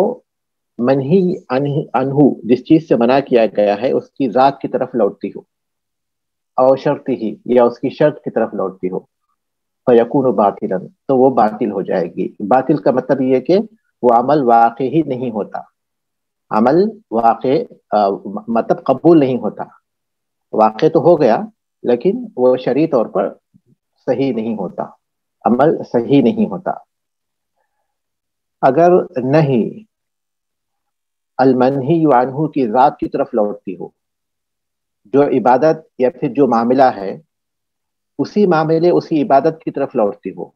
منہی عنہ جس چیز سے منع کیا گیا ہے اس کی ذات کی طرف لوٹتی ہو، اور شرط ہی یا اس کی شرط کی طرف لوٹتی ہو، فیکون باطلا، تو وہ باطل ہو جائے گی. باطل کا مطلب یہ کہ وہ عمل واقع ہی نہیں ہوتا. عمل واقع مطلب قبول نہیں ہوتا. واقع تو ہو گیا لیکن وہ شرعی طور پر صحیح نہیں ہوتا، عمل صحیح نہیں ہوتا. اگر نہیں المنہی عنہ کی ذات کی طرف لوٹتی ہو، جو عبادت یا پھر جو معاملہ ہے اسی معاملے اسی عبادت کی طرف لوٹتی ہو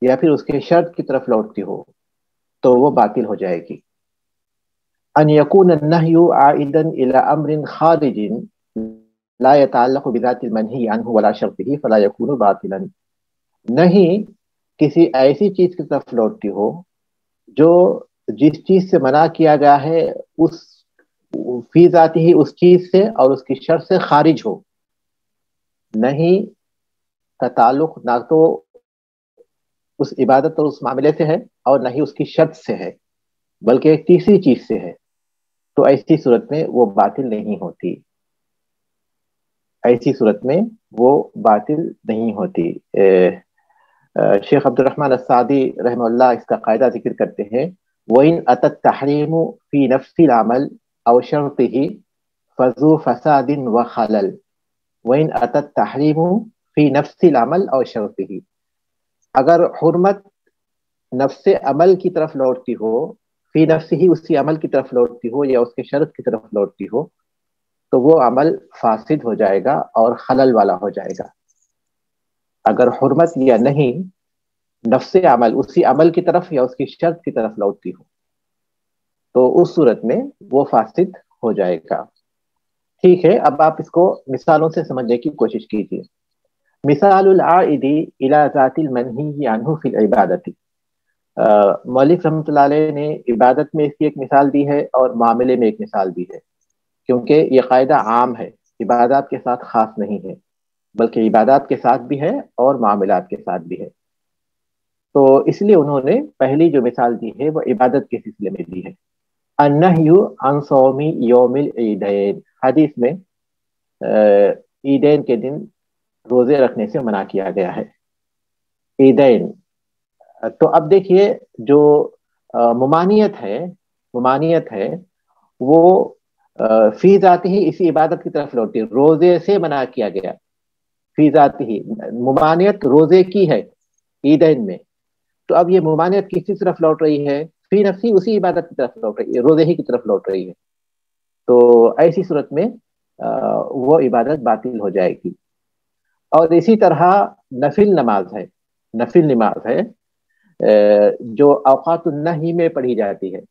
یا پھر اس کے شرط کی طرف لوٹتی ہو، تو وہ باطل ہو جائے گی. ان یکون النہی عائدا الی امر خارج لا يتعلق بذات المنہی عنہ ولا شرطہ فلا یکون باطلا. نہیں کسی ایسی چیز کی طرف لوٹتی ہو جو جس چیز سے منع کیا گیا ہے اس فی ذاتی ہی اس چیز سے اور اس کی شرط سے خارج ہو. نہیں کا تعلق نہ تو اس عبادت اور اس معاملے سے ہے اور نہ ہی اس کی شرط سے ہے، بلکہ ایک تیسری چیز سے ہے، تو ایسی صورت میں وہ باطل نہیں ہوتی. ایسی صورت میں وہ باطل نہیں ہوتی. شیخ عبد الرحمن السعدی رحمہ اللہ اس کا قاعدہ ذکر کرتے ہیں وَإِنْ أَتَى التَّحْرِيمُ فِي نَفْسِ الْعَمَلِ أَوْ شَرْطِهِ فَذُو فَسَادٍ وَخَلَلٍ. وَإِنْ أَتَى التَّحْرِيمُ فِي نَفْسِ الْعَمَلِ أَوْ شَرْطِهِ، اگر حرمت نفس عمل کی طرف لوٹتی ہو، فی نفس ہی اسی عمل کی طرف لوٹتی ہو یا اس کے شرط کی طرف لوٹتی ہو، تو وہ عمل فاسد ہو جائے گا اور خلل والا ہو جائے گا. اگر حرمت یا نہیں نفس عمل اسی عمل کی طرف یا اس کی شرط کی طرف لوٹتی ہو تو اس صورت میں وہ فاسد ہو جائے گا. ٹھیک ہے، اب آپ اس کو مثالوں سے سمجھنے کی کوشش کیجیے. مثال العائد الی ذات المنہی عنہ فی العبادت. مؤلف رحمۃ اللہ علیہ نے عبادت میں اس کی ایک مثال دی ہے اور معاملے میں ایک مثال دی ہے، کیونکہ یہ قاعدہ عام ہے. عبادات کے ساتھ خاص نہیں ہے، بلکہ عبادات کے ساتھ بھی ہے اور معاملات کے ساتھ بھی ہے۔ تو اس لیے انہوں نے پہلی جو مثال دی ہے وہ عبادت کے سلسلے میں دی ہے۔ النہی عن صوم یوم العیدین، حدیث میں عیدین کے دن روزے رکھنے سے منع کیا گیا ہے۔ عیدین، تو اب دیکھیے جو ممانعت ہے وہ فی ذاتی ہی اسی عبادت کی طرف لوٹتی ہے۔ روزے سے منع کیا گیا، فی ذاتی ہی ممانعت روزے کی ہے عیدین میں، تو اب یہ ممانعت کسی طرف لوٹ رہی ہے؟ فی نفسی اسی عبادت کی طرف لوٹ رہی ہے، روزے ہی کی طرف لوٹ رہی ہے۔ تو ایسی صورت میں وہ عبادت باطل ہو جائے گی۔ اور اسی طرح نفل نماز ہے جو اوقات النہی میں پڑھی جاتی ہے،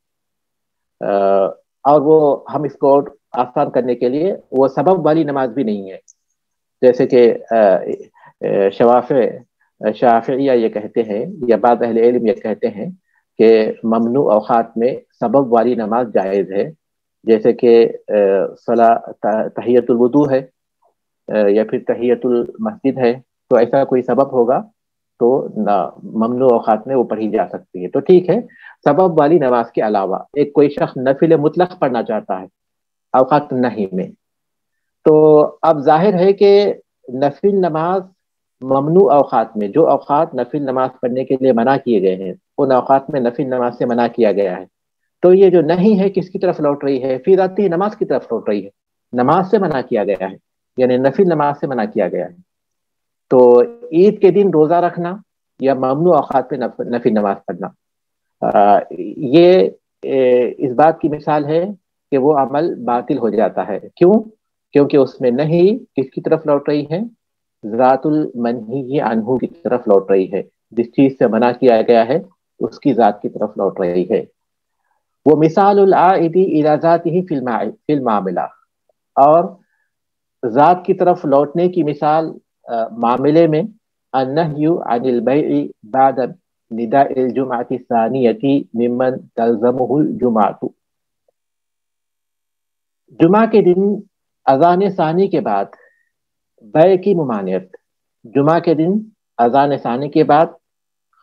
اور وہ ہم اس کو آسان کرنے کے لیے وہ سبب والی نماز بھی نہیں ہے، جیسے کہ شافعیہ یہ کہتے ہیں یا بعض اہل علم یہ کہتے ہیں کہ ممنوع اوقات میں سبب والی نماز جائز ہے، جیسے کہ تحیۃ الوضو ہے یا پھر تحیۃ المسجد ہے، تو ایسا کوئی سبب ہوگا تو ممنوع اوقات میں وہ پڑھی جا سکتی ہے۔ تو ٹھیک ہے، سبب والی نماز کے علاوہ ایک کوئی شخص نفل مطلق پڑھنا چاہتا ہے اوقات نہیں میں، تو اب ظاہر ہے کہ نفل نماز ممنوع اوقات میں، جو اوقات نفل نماز پڑھنے کے لیے منع کیے گئے ہیں ان اوقات میں نفل نماز سے منع کیا گیا ہے، تو یہ جو نہیں ہے کس کی طرف لوٹ رہی ہے؟ فی ذاتی نماز کی طرف لوٹ رہی ہے، نماز سے منع کیا گیا ہے، یعنی نفل نماز سے منع کیا گیا ہے۔ تو عید کے دن روزہ رکھنا یا ممنوع اوقات پہ نفل نماز پڑھنا، یہ اس بات کی مثال ہے کہ وہ عمل باطل ہو جاتا ہے۔ کیوں؟ کیونکہ اس میں نہیں کس کی طرف لوٹ رہی ہے؟ ذات المنہی عنہ کی طرف لوٹ رہی ہے، جس چیز سے منع کیا گیا ہے اس کی ذات کی طرف لوٹ رہی ہے۔ وہ مثال العائد الی ذاتہ فی المعاملہ، اور ذات کی طرف لوٹنے کی مثال معاملے میں النہی عن البیع بعد نداء الجمعۃ الثانیۃ ممن تلزمہ الجمعۃ، جمعہ کے دن اذان ثانی کے بعد بیع کی ممانعت، جمعہ کے دن اذان ثانی کے بعد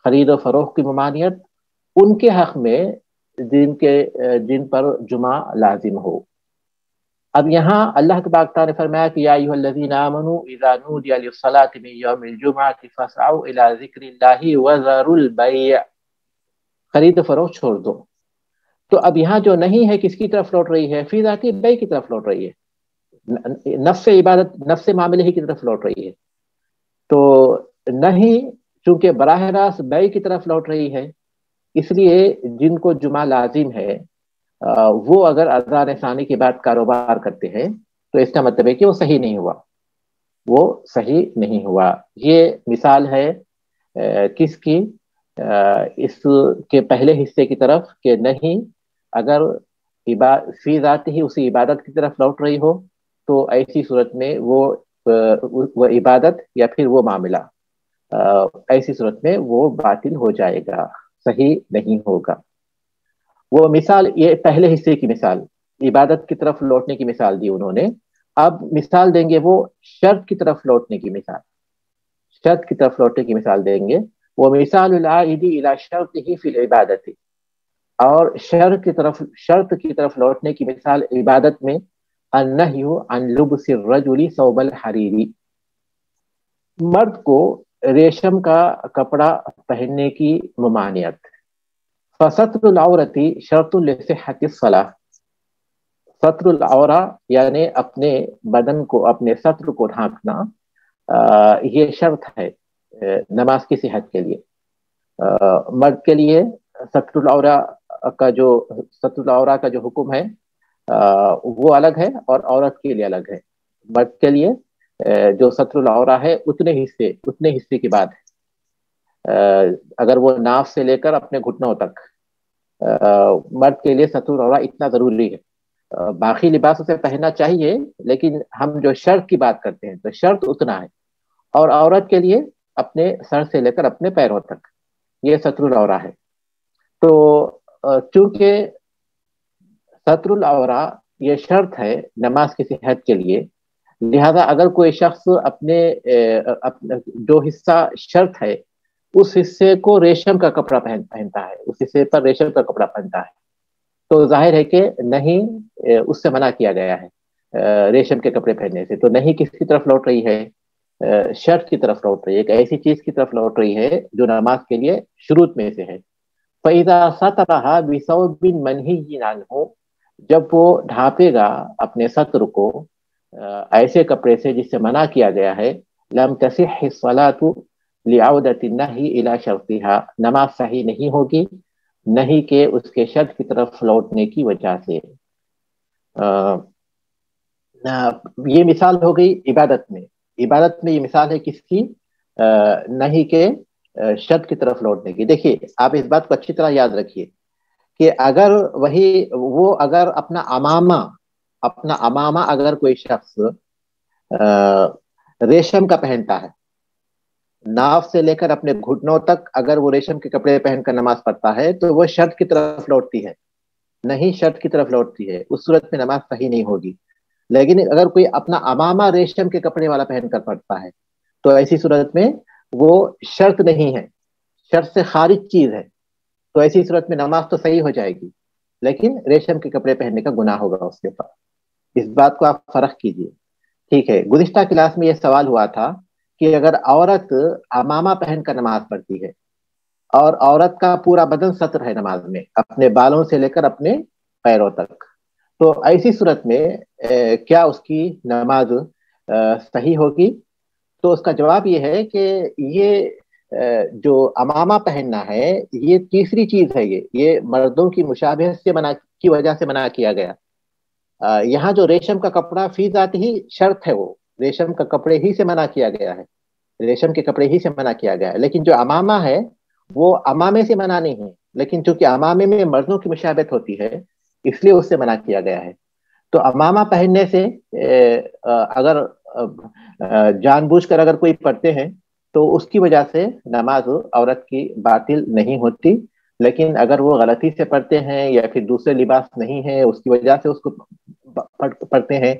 خرید و فروخت کی ممانعت ان کے حق میں جن پر جمعہ لازم ہو۔ اب یہاں اللہ تبارک تعالیٰ نے فرمایا کہ یا ایھا الذین آمنوا اذا نودی للصلاۃ من یوم الجمعۃ فاسعوا الی ذکر اللہ وذروا البیع، خرید و فروخت چھوڑ دو۔ تو اب یہاں جو نہیں ہے کس کی طرف لوٹ رہی ہے؟ فی ذاتی بیع کی طرف لوٹ رہی ہے، نفس عبادت، نفس معاملے ہی کی طرف لوٹ رہی ہے۔ تو نہیں چونکہ براہ راست بیع کی طرف لوٹ رہی ہے، اس لیے جن کو جمعہ لازم ہے وہ اگر اذان ثانی کے بعد کاروبار کرتے ہیں تو اس کا مطلب ہے کہ وہ صحیح نہیں ہوا۔ یہ مثال ہے کس کی؟ اس کے پہلے حصے کی طرف کہ نہیں اگر فی ذات ہی اسی عبادت کی طرف لوٹ رہی ہو تو ایسی صورت میں وہ عبادت یا پھر وہ معاملہ ایسی صورت میں وہ باطل ہو جائے گا، صحیح نہیں ہوگا۔ وہ مثال، یہ پہلے حصے کی مثال عبادت کی طرف لوٹنے کی مثال دی انہوں نے۔ اب مثال دیں گے وہ شرط کی طرف لوٹنے کی مثال، شرط کی طرف لوٹنے کی مثال دیں گے۔ وہ مثال العائد الی شرطہ فی العبادۃ، اور شرط کی طرف لوٹنے کی مثال عبادت میں النہی عن لبس الرجل ثوب الحریر، مرد کو ریشم کا کپڑا پہننے کی ممانعت۔ فستر العورت شرط لصحۃ الصلاۃ، ستر العورہ یعنی اپنے بدن کو، اپنے ستر کو ڈھانکنا یہ شرط ہے نماز کی صحت کے لیے۔ مرد کے لیے ستر العورہ کا جو حکم ہے وہ الگ ہے اور عورت کے لیے الگ ہے۔ مرد کے لیے جو ستر العورہ ہے اتنے حصے کے بعد اگر وہ ناف سے لے کر اپنے گھٹنوں تک، مرد کے لیے ستر العورہ اتنا ضروری ہے۔ باقی لباس اسے پہننا چاہیے لیکن ہم جو شرط کی بات کرتے ہیں تو شرط اتنا ہے، اور عورت کے لیے اپنے سر سے لے کر اپنے پیروں تک یہ ستر العورہ ہے۔ تو چونکہ ستر العورہ یہ شرط ہے نماز کی صحت کے لیے، لہذا اگر کوئی شخص اپنے جو حصہ شرط ہے اس حصے کو ریشم کا کپڑا پہنتا ہے، اس حصے پر ریشم کا کپڑا پہنتا ہے، تو ظاہر ہے کہ نہیں، اس سے منع کیا گیا ہے ریشم کے کپڑے پہننے سے. تو نہیں کس کی طرف لوٹ رہی ہے؟ شرط کی طرف لوٹ رہی ہے، ایک ایسی چیز کی طرف لوٹ رہی ہے جو نماز کے لیے شروط میں سے ہے. فَإِذَا سَتَرَهَا بِثَوْبٍ مَنْهِيٍّ عَنْهُ، جب وہ ڈھانپے گا اپنے سطر کو ایسے کپڑے سے جس سے منع کیا گیا ہے، لم تصح الصلاة لعودة النهي الى شرطها، نماز صحیح نہیں ہوگی نہیں کہ اس کے شرط کی طرف لوٹنے کی وجہ سے. یہ مثال ہو گئی عبادت میں. عبادت میں یہ مثال ہے کس کی؟ نہیں کہ شرط کی طرف لوٹنے کی. دیکھیے آپ اس بات کو اچھی طرح یاد رکھیے کہ اگر اگر اپنا امامہ اگر کوئی شخص ریشم کا پہنتا ہے، ناف سے لے کر اپنے گھٹنوں تک اگر وہ ریشم کے کپڑے پہن کر نماز پڑھتا ہے تو وہ شرط کی طرف لوٹتی ہے، نہیں شرط کی طرف لوٹتی ہے، اس صورت میں نماز صحیح نہیں ہوگی. لیکن اگر کوئی اپنا امامہ ریشم کے کپڑے والا پہن کر پڑھتا ہے تو ایسی صورت میں وہ شرط نہیں ہے، شرط سے خارج چیز ہے، تو ایسی صورت میں نماز تو صحیح ہو جائے گی لیکن ریشم کے کپڑے پہننے کا گناہ ہوگا اس کے پاس. اس بات کو آپ فرق کیجئے. ٹھیک ہے، گزشتہ کلاس میں یہ سوال ہوا تھا کہ اگر عورت امامہ پہن کر نماز پڑھتی ہے اور عورت کا پورا بدن سطر ہے نماز میں، اپنے بالوں سے لے کر اپنے پیروں تک، تو ایسی صورت میں کیا اس کی نماز صحیح ہوگی؟ تو اس کا جواب یہ ہے کہ یہ جو امامہ پہننا ہے یہ تیسری چیز ہے، یہ مردوں کی مشابہت سے کی وجہ سے منع کیا گیا. یہاں جو ریشم کا کپڑا فی ذات ہی شرط ہے، وہ ریشم کا کپڑے ہی سے منع کیا گیا ہے، ریشم کے کپڑے ہی سے منع کیا گیا ہے. لیکن جو امامہ ہے وہ امامے سے منع نہیں ہے، لیکن چونکہ امامے میں مردوں کی مشابہت ہوتی ہے اس لیے اس سے منع کیا گیا ہے. تو امامہ پہننے سے اگر جان بوجھ کر اگر کوئی پڑھتے ہیں تو اس کی وجہ سے نماز عورت کی باطل نہیں ہوتی، لیکن اگر وہ غلطی سے پڑھتے ہیں یا پھر دوسرے لباس نہیں ہے اس کی وجہ سے اس کو پڑھتے ہیں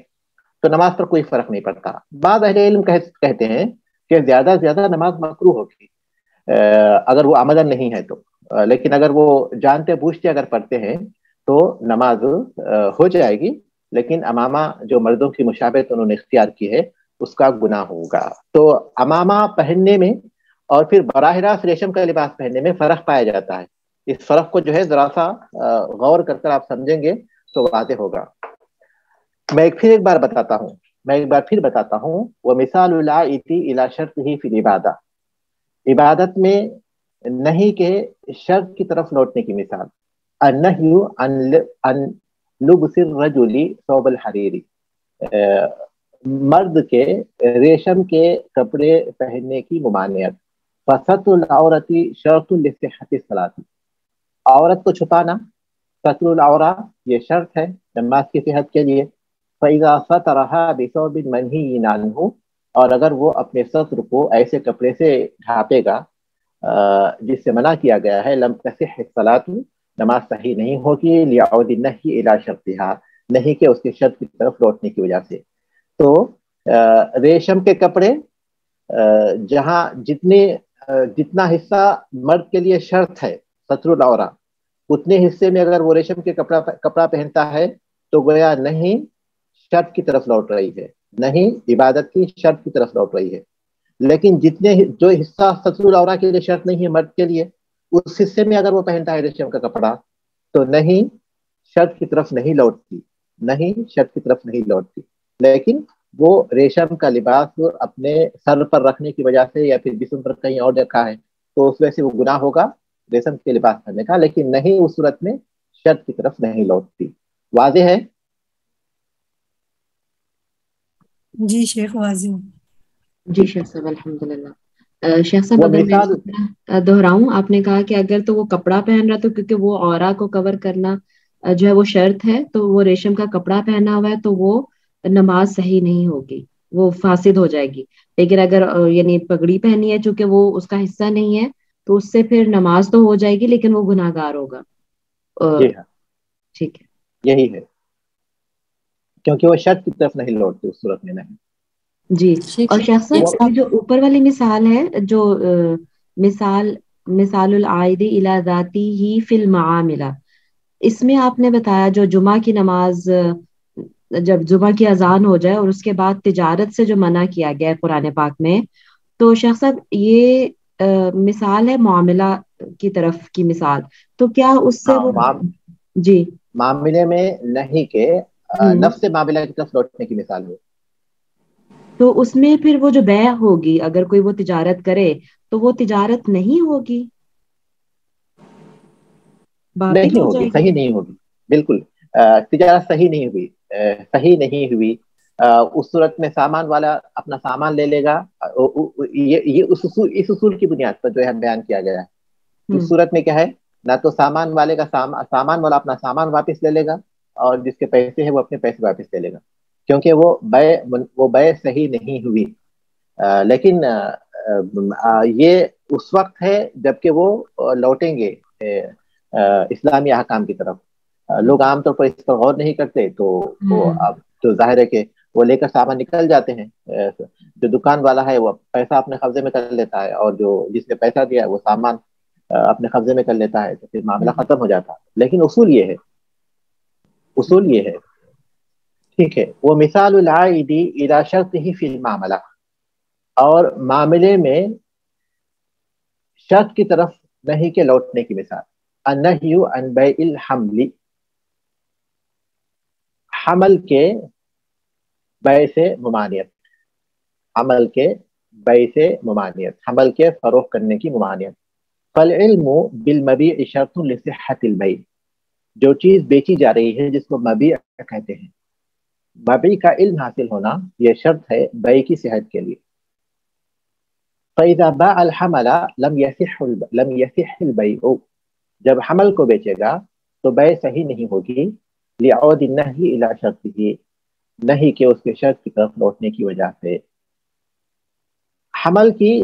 تو نماز پر کوئی فرق نہیں پڑتا. بعض اہل علم کہتے ہیں کہ زیادہ سے زیادہ نماز مکروہ ہوگی اگر وہ عمدن نہیں ہے تو، لیکن اگر وہ جانتے بوجھتے اگر پڑھتے ہیں تو نماز ہو جائے گی، لیکن امامہ جو مردوں کی مشابہت انہوں نے اختیار کی ہے اس کا گناہ ہوگا. تو امامہ پہننے میں اور پھر براہ راست ریشم کا لباس پہننے میں فرق پایا جاتا ہے. اس فرق کو جو ہے ذرا سا غور کر آپ سمجھیں گے تو واضح ہوگا. میں ایک بار پھر بتاتا ہوں وہ مثال العائتی الی شرطہ فی العبادہ، عبادت میں نہیں کہ شرط کی طرف لوٹنے کی مثال. النہی عن لبس الرجل ثوب الحریری، مرد کے ریشم کے کپڑے پہننے کی ممانعت. فستر العورت شرط لصحۃ الصلاۃ، عورت کو چھپانا ستر العورہ یہ شرط ہے نماز کی صحت کے لیے. فَإِذَا سَتَرَهَا بِثَوْبٍ مَنْهِيٍّ عَنْهُ، اور اگر وہ اپنے سطر کو ایسے کپڑے سے ڈھانپے گا جس سے منع کیا گیا ہے، لم تصح الصلاۃ، نماز صحیح نہیں ہوگی، لعود النہی الی شرطها، نہیں کہ اس کے شرط کی طرف لوٹنے کی وجہ سے. تو ریشم کے کپڑے جہاں جتنا حصہ مرد کے لیے شرط ہے ستر العورہ، اتنے حصے میں اگر وہ ریشم کے کپڑا پہنتا ہے تو گویا نہیں شرط کی طرف لوٹ رہی ہے، نہیں عبادت کی شرط کی طرف لوٹ رہی ہے. لیکن جو حصہ ستر العورہ کے لیے شرط نہیں ہے مرد کے لیے، اس حصے میں اگر وہ پہنتا ہے ریشم کا کپڑا تو نہیں شرط کی طرف نہیں لوٹتی، نہیں شرط کی طرف نہیں لوٹتی. لیکن وہ ریشم کا لباس اپنے سر پر رکھنے کی وجہ سے یا پھر جسم پر کہیں اور رکھا ہے تو اس وجہ سے وہ گناہ ہوگا ریشم کے لباس پہننے کا، لیکن نہیں اس صورت میں شرط کی طرف نہیں لوٹتی. واضح ہے؟ جی شیخ واضح. جی شیخ صاحب الحمدللہ. شیخ صاحب اگر میں دہراؤں، آپ نے کہا کہ اگر تو وہ کپڑا پہن رہا تو کیونکہ وہ عورا کو کور کرنا جو ہے وہ شرط ہے، تو وہ ریشم کا کپڑا پہنا ہوا ہے تو وہ نماز صحیح نہیں ہوگی، وہ فاسد ہو جائے گی. لیکن اگر یعنی پگڑی پہنی ہے چونکہ وہ اس کا حصہ نہیں ہے تو اس سے پھر نماز تو ہو جائے گی لیکن وہ گناہ گار ہوگا. جی ہاں ٹھیک ہے، یہی ہے. کیونکہ وہ شرط کی طرف نہیں لوٹتے اس صورت میں نہیں. جی. اور شیخ صاحب جو اوپر والی مثال ہے، جو مثال العائد الی ذاتی ہی فی المعاملہ، اس میں آپ نے بتایا جو جمعہ کی نماز، جب جمعہ کی اذان ہو جائے اور اس کے بعد تجارت سے جو منع کیا گیا ہے قرآن پاک میں، تو شیخ صاحب یہ مثال ہے معاملہ کی طرف کی مثال، تو کیا اس سے وہ جی معاملے میں نہیں کہ نفس معاملہ کی طرف لوٹنے کی مثال ہو، تو اس میں پھر وہ جو بیع ہوگی، اگر کوئی وہ تجارت کرے تو وہ تجارت نہیں ہوگی، باطل نہیں ہو ہوگی، جائے گی. صحیح نہیں ہوگی. بالکل تجارت صحیح نہیں ہوئی، صحیح نہیں ہوئی. اس صورت میں سامان والا اپنا سامان لے لے گا. یہ اس اصول کی بنیاد پر جو ہے بیان کیا گیا ہے. اس صورت میں کیا ہے، نہ تو سامان والے کا سامان والا اپنا سامان واپس لے لے گا، اور جس کے پیسے ہیں وہ اپنے پیسے واپس لے لے گا، کیونکہ وہ بیع صحیح نہیں ہوئی. لیکن یہ اس وقت ہے جبکہ وہ لوٹیں گے اسلامی احکام کی طرف. لوگ عام طور پر اس پر غور نہیں کرتے، تو وہ اب تو ظاہر ہے کہ وہ لے کر سامان نکل جاتے ہیں. جو دکان والا ہے وہ پیسہ اپنے قبضے میں کر لیتا ہے، اور جو جس نے پیسہ دیا وہ سامان اپنے قبضے میں کر لیتا ہے، تو پھر معاملہ ختم ہو جاتا ہے. لیکن اصول یہ ہے ٹھیک ہے. وہ مثال العائد الی شرطہ فی المعاملہ، اور معاملے میں شرط کی طرف نہیں کے لوٹنے کی مثال. النہی عن بیع الحمل، حمل کے بیع سے ممانعت، حمل کے بیع سے ممانعت، حمل کے فروخت کرنے کی ممانعت. فالعلم بالمبیع شرط لصحۃ البیع، جو چیز بیچی جا رہی ہے جس کو مبیع کہتے ہیں، مبیع کا علم حاصل ہونا یہ شرط ہے بیع کی صحت کے لیے. فَإِذَا بَاعَ الْحَمَلَ لَمْ يَصِحَّ الْبَيْعُ، جب حمل کو بیچے گا تو بیع صحیح نہیں ہوگی. لِعَوْدِ النَّهْيِ إِلَى شَرْطِهِ، نہیں کہ اس کے شرط کی طرف لوٹنے کی وجہ سے. حمل کی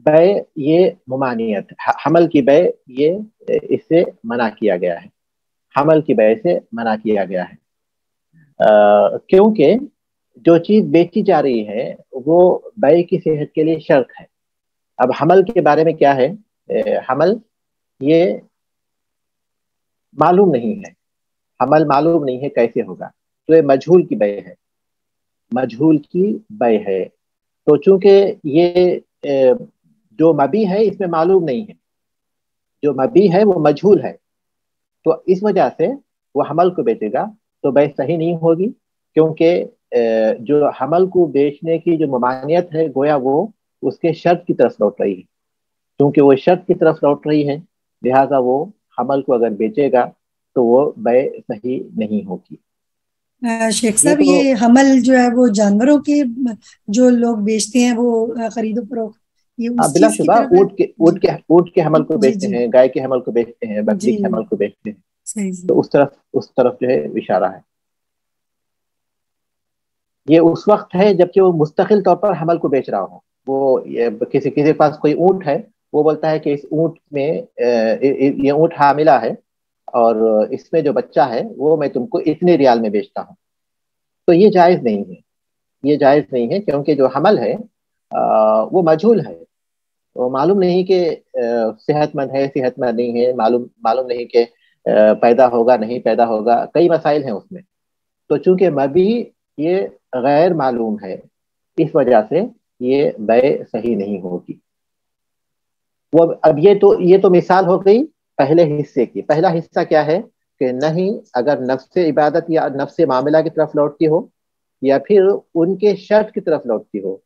بیع یہ ممانعت، حمل کی بیع یہ اس سے منع کیا گیا ہے، حمل کی بیع سے منع کیا گیا ہے. کیونکہ جو چیز بیچی جا رہی ہے وہ بیع کی صحت کے لیے شرط ہے. اب حمل کے بارے میں کیا ہے، حمل یہ معلوم نہیں ہے، حمل معلوم نہیں ہے کیسے ہوگا، تو یہ مجہول کی بیع ہے، مجہول کی بیع ہے. تو چونکہ یہ جو مبیع ہے اس میں معلوم نہیں ہے، جو مبیع ہے وہ مجہول ہے، تو اس وجہ سے وہ حمل کو بیچے گا تو بیع صحیح نہیں ہوگی. کیونکہ جو حمل کو بیچنے کی جو ممانعت ہے گویا وہ اس کے شرط کی طرف لوٹ رہی ہے. کیونکہ وہ شرط کی طرف لوٹ رہی ہے لہذا وہ حمل کو اگر بیچے گا تو وہ بیع صحیح نہیں ہوگی. شیخ صاحب یہ حمل جو ہے وہ جانوروں کے جو لوگ بیچتے ہیں وہ خرید و فروخت، یہ اس بلا چیز کی شبہ طرف ہے. اونٹ کے حمل کو بیچتے ہیں، گائے کے حمل کو بیچتے ہیں، بکری جی کے حمل کو بیچتے ہیں، صحیح تو اس طرف جو ہے اشارہ ہے. یہ اس وقت ہے جبکہ وہ مستقل طور پر حمل کو بیچ رہا ہو. وہ کسی کے پاس کوئی اونٹ ہے، وہ بولتا ہے کہ اس اونٹ میں یہ اونٹ حاملہ ہے اور اس میں جو بچہ ہے وہ میں تم کو اتنے ریال میں بیچتا ہوں. تو یہ جائز نہیں ہے، یہ جائز نہیں ہے، کیونکہ جو حمل ہے وہ مجہول ہے، وہ معلوم نہیں کہ صحت مند ہے صحت مند نہیں ہے، معلوم نہیں کہ پیدا ہوگا نہیں پیدا ہوگا، کئی مسائل ہیں اس میں. تو چونکہ مبیع یہ غیر معلوم ہے اس وجہ سے یہ بیع صحیح نہیں ہوگی. وہ اب یہ تو مثال ہو گئی پہلے حصے کی. پہلا حصہ کیا ہے کہ نہیں اگر نفس عبادت یا نفس معاملہ کی طرف لوٹتی ہو یا پھر ان کے شرط کی طرف لوٹتی ہو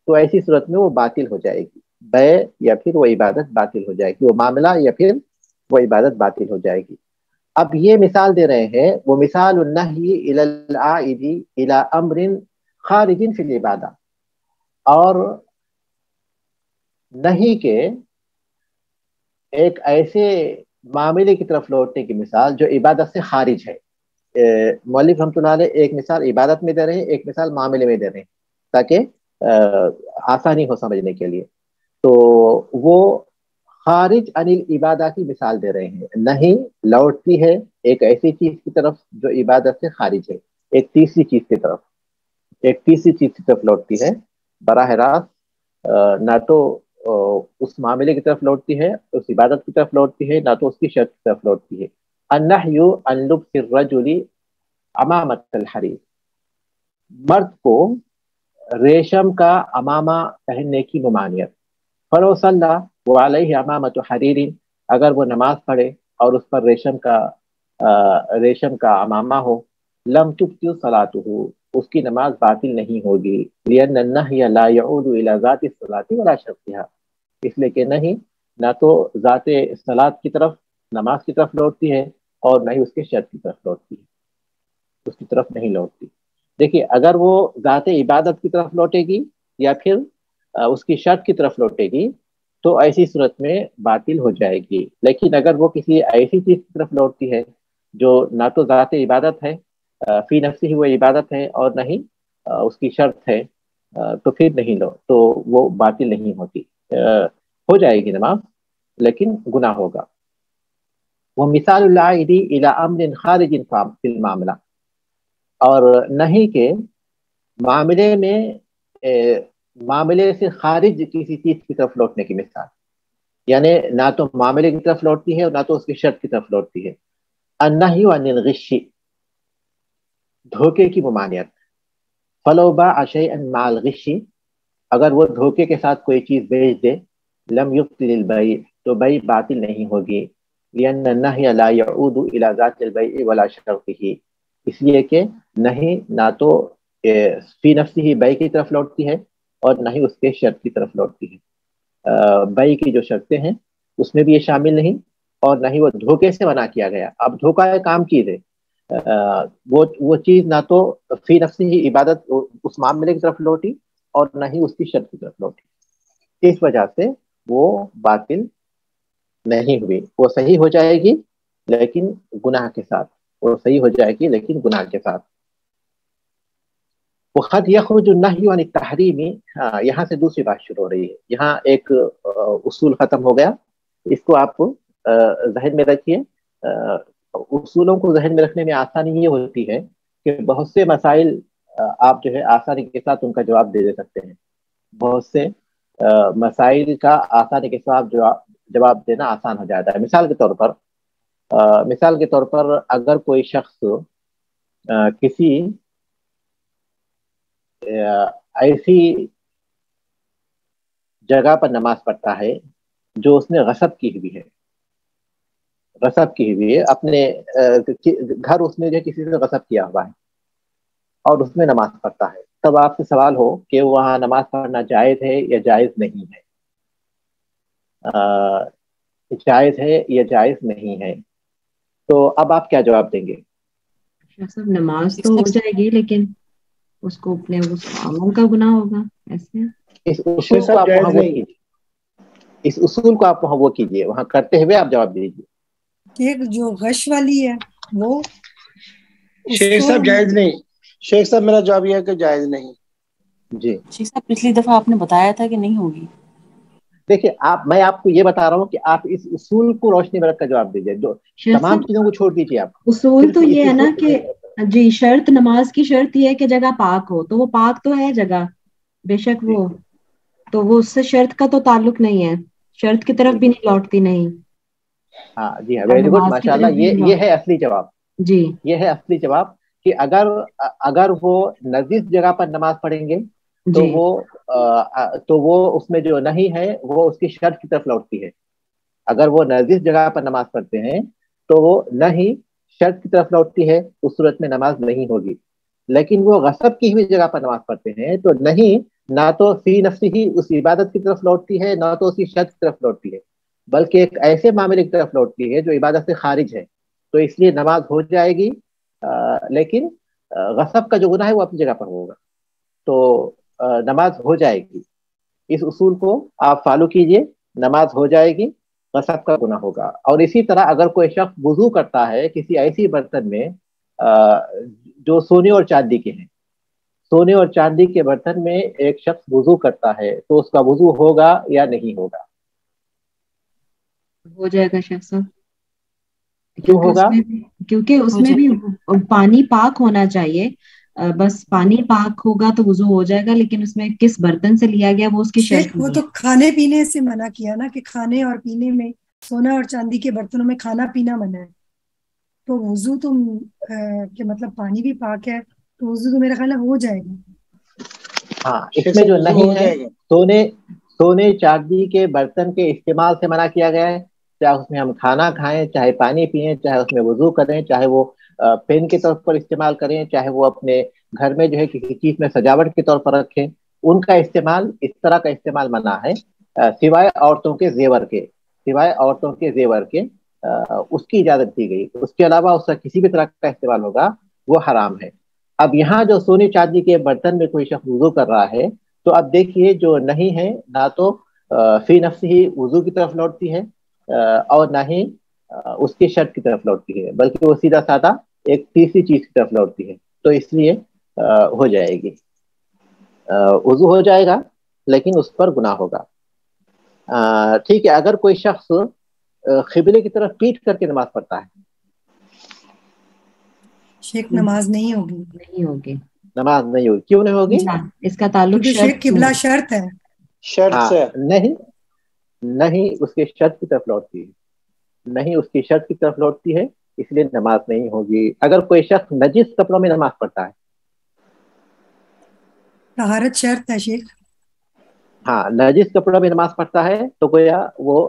تو ایسی صورت میں وہ باطل ہو جائے گی، بیع یا پھر وہ عبادت باطل ہو جائے گی، وہ معاملہ یا پھر وہ عبادت باطل ہو جائے گی. اب یہ مثال دے رہے ہیں، وہ مثال النہی الی العائد الی امر خارج فی العبادہ، اور نہیں کہ ایک ایسے معاملے کی طرف لوٹنے کی مثال جو عبادت سے خارج ہے. مولوی رحمۃ اللہ علیہ ایک مثال عبادت میں دے رہے ہیں، ایک مثال معاملے میں دے رہے ہیں تاکہ آسانی ہو سمجھنے کے لیے. تو وہ خارج عن العبادہ کی مثال دے رہے ہیں، نہیں لوٹتی ہے ایک ایسی چیز کی طرف جو عبادت سے خارج ہے. ایک تیسری چیز کی طرف لوٹتی ہے براہ راست، نہ تو اس معاملے کی طرف لوٹتی ہے، اس عبادت کی طرف لوٹتی ہے، نہ تو اس کی شرط کی طرف لوٹتی ہے۔ النہی عن لبس الرجل امامۃ الحریر، مرد کو ریشم کا امامہ پہننے کی ممانعت۔ فلو صلی وعلیہ امامۃ حریر، اگر وہ نماز پڑھے اور اس پر ریشم کا امامہ ہو، لم تبطل صلاتہ، اس کی نماز باطل نہیں ہوگی، لأن النہی لا يعود الى ذات الصلاۃ ولا شرطها، اس لیے کہ نہیں، نہ تو ذات صلاۃ کی طرف، نماز کی طرف لوٹتی ہے، اور نہ ہی اس کے شرط کی طرف لوٹتی ہے، اس کی طرف نہیں لوٹتی۔ دیکھیے اگر وہ ذات عبادت کی طرف لوٹے گی یا پھر اس کی شرط کی طرف لوٹے گی تو ایسی صورت میں باطل ہو جائے گی، لیکن اگر وہ کسی ایسی چیز کی طرف لوٹتی ہے جو نہ تو ذات عبادت ہے، فی نفسی ہی وہ عبادت ہے، اور نہ ہی اس کی شرط ہے، تو پھر نہیں لو، تو وہ باطل نہیں ہوتی، ہو جائے گی نماز لیکن گناہ ہوگا۔ وہ مثال العائد الی امر خارج فی المعاملہ، اور نہیں کہ معاملے سے خارج کسی چیز کی طرف لوٹنے کی مثال، یعنی نہ تو معاملے کی طرف لوٹتی ہے اور نہ تو اس کی شرط کی طرف لوٹتی ہے۔ النہی عن الغش، دھوکے کی ممانعت۔ فلو باع شیئا مع الغش، اگر وہ دھوکے کے ساتھ کوئی چیز بیچ دے، لم یبطل البیع، تو بیع باطل نہیں ہوگی، لأن النہی لا يعود الى ذات البیع ولا شرطه، اس لیے کہ نہیں نہ تو فی نفسی ہی بیع کی طرف لوٹتی ہے اور نہ ہی اس کے شرط کی طرف لوٹتی ہے۔ بیع کی جو شرطیں ہیں اس میں بھی یہ شامل نہیں، اور نہ ہی وہ دھوکے سے منع کیا گیا۔ اب دھوکہ ایک عام چیز ہے، وہ چیز نہ تو فی نفسی ہی عبادت اس معاملے کی طرف لوٹی اور نہ ہی اس کی شرط کی طرف لوٹی، اس وجہ سے وہ باطل نہیں ہوئی، وہ صحیح ہو جائے گی لیکن گناہ کے ساتھ، وہ صحیح ہو جائے گی لیکن گناہ کے ساتھ۔ وقد يخرج النهي عن التحریم، یہاں سے دوسری بات شروع ہو رہی ہے، یہاں ایک اصول ختم ہو گیا، اس کو آپ ذہن میں رکھیے۔ اصولوں کو ذہن میں رکھنے میں آسانی یہ ہوتی ہے کہ بہت سے مسائل آپ جو ہے آسانی کے ساتھ ان کا جواب دے سکتے ہیں، بہت سے مسائل کا آسانی کے ساتھ جواب دینا آسان ہو جاتا ہے۔ مثال کے طور پر اگر کوئی شخص کسی ایسی جگہ پر نماز پڑھتا ہے جو اس نے غصب کی ہوئی ہے، اپنے گھر اس نے جو کسی سے غصب کیا ہوا ہے اور اس میں نماز پڑھتا ہے، تب آپ سے سوال ہو کہ وہاں نماز پڑھنا جائز ہے یا جائز نہیں ہے، جائز ہے یا جائز نہیں ہے، تو اب آپ کیا جواب دیں گے؟ صاحب نماز تو ہو جائے گی لیکن اس کو اپنے اس عمل کا گناہ ہوگا، ایسے اس اصول کو آپ وہاں وہ کیجیے، اس اصول کو آپ وہاں وہ کیجیے، وہاں کرتے ہوئے آپ جواب دیجیے کہ جو غش والی ہے وہ شیخ صاحب جائز نہیں، شیخ صاحب میرا جواب یہ ہے کہ جائز نہیں۔ جی شیخ صاحب پچھلی دفعہ آپ نے بتایا تھا کہ نہیں ہوگی۔ دیکھیے میں آپ کو یہ بتا رہا ہوں کہ آپ اس اصول کو روشنی میں رکھ کر جواب دیجیے، تمام چیزوں کو چھوڑ دیجیے، آپ اصول تو یہ ہے نا کہ جی شرط نماز کی شرط یہ ہے کہ جگہ پاک ہو، تو وہ پاک تو ہے جگہ بے شک، وہ تو وہ اس سے شرط کا تو تعلق نہیں ہے، شرط کی طرف بھی نہیں لوٹتی، نہیں۔ ہاں جی ہاں، ویری گڈ، ماشاء اللہ، یہ ہے اصلی جواب، جی یہ ہے اصلی جواب کہ اگر وہ نجس جگہ پر نماز پڑھیں گے تو وہ اس میں جو نہیں ہے وہ اس کی شرط کی طرف لوٹتی ہے۔ اگر وہ نجس جگہ پر نماز پڑھتے ہیں تو وہ نہ ہی شرط کی طرف لوٹتی ہے، اس صورت میں نماز نہیں ہوگی، لیکن وہ غصب کی ہوئی جگہ پر نماز پڑھتے ہیں تو نہیں، نہ تو فی نفسی ہی اس عبادت کی طرف لوٹتی ہے، نہ تو اسی شرط کی طرف لوٹتی ہے، بلکہ ایک ایسے معاملے کی طرف لوٹتی ہے جو عبادت سے خارج ہے، تو اس لیے نماز ہو جائے گی، لیکن غصب کا جو گناہ ہے وہ اپنی جگہ پر ہوگا، تو نماز ہو جائے گی۔ اس اصول کو آپ فالو کیجئے، نماز ہو جائے گی، غصب کا گناہ ہوگا۔ اور اسی طرح اگر کوئی شخص وضو کرتا ہے کسی ایسی برتن میں جو سونے اور چاندی کے ہیں، سونے اور چاندی کے برتن میں ایک شخص وضو کرتا ہے تو اس کا وضو ہوگا یا نہیں ہوگا؟ ہو جائے گا شیخ صاحب، کیوں کیونکہ اس ہوگا؟ میں بھی کیونکہ اس میں بھی پانی پاک ہونا چاہیے، بس پانی پاک ہوگا تو وضو ہو جائے گا، لیکن اس میں کس برتن سے لیا گیا وہ اس کی شرط وہ تو کھانے پینے سے منع کیا نا، کہ کھانے اور پینے میں سونا اور چاندی کے برتنوں میں کھانا پینا منع ہے، تو وضو تو کہ مطلب پانی بھی پاک ہے تو وضو تو میرا خیال ہے ہو جائے گا۔ ہاں اس میں جو نہیں ہے سونے چاندی کے برتن کے استعمال سے منع کیا گیا ہے، چاہے اس میں ہم کھانا کھائیں، چاہے پانی پئیں، چاہے اس میں وضو کریں، چاہے وہ پین کے طور پر استعمال کریں، چاہے وہ اپنے گھر میں جو ہے کسی چیز میں سجاوٹ کے طور پر رکھیں، ان کا استعمال، اس طرح کا استعمال منع ہے، سوائے عورتوں کے زیور کے، اس کی اجازت دی گئی، اس کے علاوہ اس کا کسی بھی طرح کا استعمال ہوگا وہ حرام ہے۔ اب یہاں جو سونے چاندی کے برتن میں کوئی شخص وضو کر رہا ہے تو اب دیکھیے جو نہیں ہے نہ تو فی نفس ہی وضو کی طرف لوٹتی ہے اور نہ ہی اس کی شرط کی طرف لوٹتی ہے، بلکہ وہ سیدھا سادہ ایک تیسری چیز کی طرف لوٹتی ہے، تو اس لیے ہو جائے گی، وضو ہو جائے گا لیکن اس پر گناہ ہوگا۔ ٹھیک ہے، اگر کوئی شخص قبلے کی طرف پیٹ کر کے نماز پڑھتا ہے، شیخ نماز نہیں ہوگی، نماز نہیں ہوگی، کیوں نہیں ہوگی؟ اس کا تعلق شیخ قبلہ شرط ہے، نہیں اس کے شرط کی طرف لوٹتی ہے، نہیں اس کی شرط کی طرف لوٹتی ہے، اس لیے نماز نہیں ہوگی۔ اگر کوئی شخص نجس کپڑوں میں نماز پڑھتا ہے، طہارت شرط ہے شیخ، ہاں نجس کپڑوں میں نماز پڑھتا ہے تو گویا وہ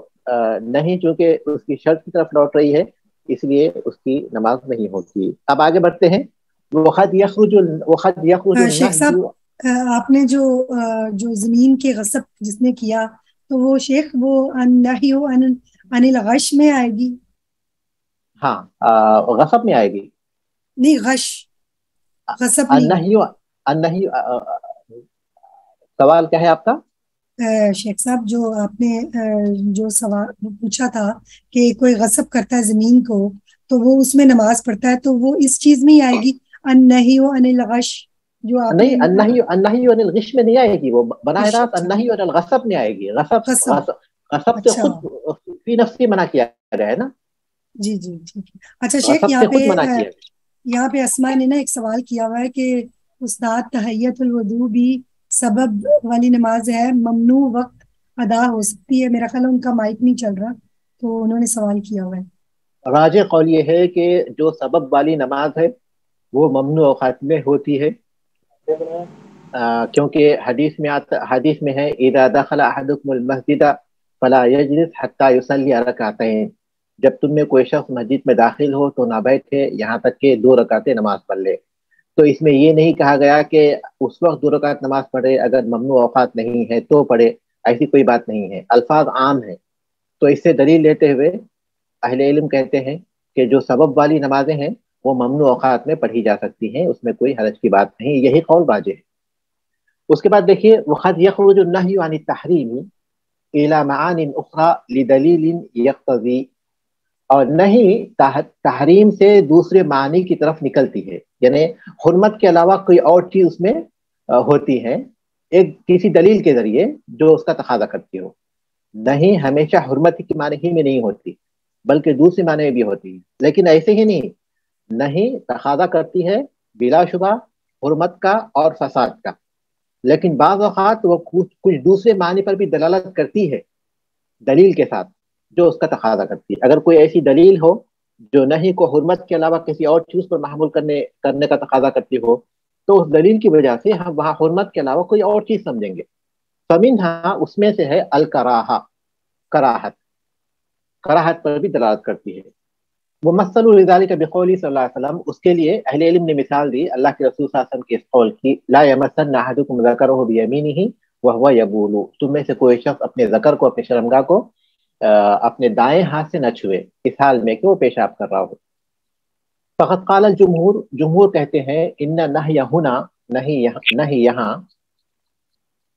نہیں، چونکہ اس کی شرط کی طرف لوٹ رہی ہے اس لیے اس کی نماز نہیں ہوتی۔ اب آگے بڑھتے ہیں، وَقَدْ يَخْرُجُ شیخ صاحب آپ نے جو زمین کے غصب جس نے کیا تو وہ شیخ وہ النہی عن الغش میں آئے گی؟ ہاں غصب میں آئے گی، نہیں غش، غصب نہیں۔ النہی سوال کیا ہے آپ کا شیخ صاحب؟ جو آپ نے جو سوال پوچھا تھا کہ کوئی غصب کرتا ہے زمین کو تو وہ اس میں نماز پڑھتا ہے، تو وہ اس چیز میں ہی آئے گی النہی عن الغش جو آپ نے؟ نہیں، النہی عن الغش میں نہیں آئے گی، وہ براہ راست النہی عن الغصب میں آئے گی۔ غصب سے خود فی نفسی منع کیا گیا ہے نا، جی جی ٹھیک ہے۔ اچھا شیخ، یہاں پہ اسماء نے نا ایک سوال کیا ہوا ہے کہ استاد تحیت الوضو بھی سبب والی نماز ہے، ممنوع وقت ادا ہو سکتی ہے؟ میرا خیال ہے ان کا مائک نہیں چل رہا، تو انہوں نے سوال کیا ہوا ہے۔ راجح قول یہ ہے کہ جو سبب والی نماز ہے وہ ممنوع اوقات میں ہوتی ہے، کیونکہ حدیث میں ہے اذا دخل احدکم المسجد فلا یجلس حتی یصلی رکعتین، جب تم میں کوئی شخص مسجد میں داخل ہو تو نہ بیٹھے یہاں تک کہ 2 رکعتیں نماز پڑھ لے۔ تو اس میں یہ نہیں کہا گیا کہ اس وقت 2 رکعت نماز پڑھے، اگر ممنوع اوقات نہیں ہے تو پڑھے، ایسی کوئی بات نہیں ہے، الفاظ عام ہیں۔ تو اس سے دلیل لیتے ہوئے اہل علم کہتے ہیں کہ جو سبب والی نمازیں ہیں وہ ممنوع اوقات میں پڑھی جا سکتی ہیں، اس میں کوئی حرج کی بات نہیں، یہی قول راجح ہے۔ اس کے بعد دیکھیے وَقَدْ يَخْرُجُ النَّهْيُ عَنِ التَّحْرِيمِ إِلَى مَعَانٍ أُخْرَى لِدَلِيلٍ يَقْتَضِي، اور نہیں تحریم سے دوسرے معنی کی طرف نکلتی ہے، یعنی حرمت کے علاوہ کوئی اور چیز اس میں ہوتی ہے ایک کسی دلیل کے ذریعے جو اس کا تقاضا کرتی ہو۔ نہیں ہمیشہ حرمت کی معنی ہی میں نہیں ہوتی بلکہ دوسری معنی میں بھی ہوتی ہے، لیکن ایسے ہی نہیں تقاضا کرتی ہے بلا شبہ حرمت کا اور فساد کا، لیکن بعض اوقات وہ کچھ دوسرے معنی پر بھی دلالت کرتی ہے دلیل کے ساتھ جو اس کا تقاضا کرتی ہے۔ اگر کوئی ایسی دلیل ہو جو نہیں کو حرمت کے علاوہ کسی اور چیز پر محمول کرنے کا تقاضا کرتی ہو تو اس دلیل کی وجہ سے ہم وہاں حرمت کے علاوہ کوئی اور چیز سمجھیں گے۔ فمنہا، اس میں سے ہے الکراہہ، کراہت پر بھی دلالت کرتی ہے۔ ومثل لذلك بقوله صلی اللہ علیہ وسلم، اس کے لیے اہل علم نے مثال دی اللہ کے رسول صلی اللہ علیہ وسلم کے اس قول کی، لا يمسن احدكم ذکرہ بیمینہ وهو یبول، تم میں سے کوئی شخص اپنے ذکر کو، اپنے شرمگاہ کو اپنے دائیں ہاتھ سے نہ چھوئے اس حال میں کہ وہ پیشاب کر رہا ہو۔ فقط قال الجمہور، جمہور کہتے ہیں ان نہی ہنا، نہیں یہاں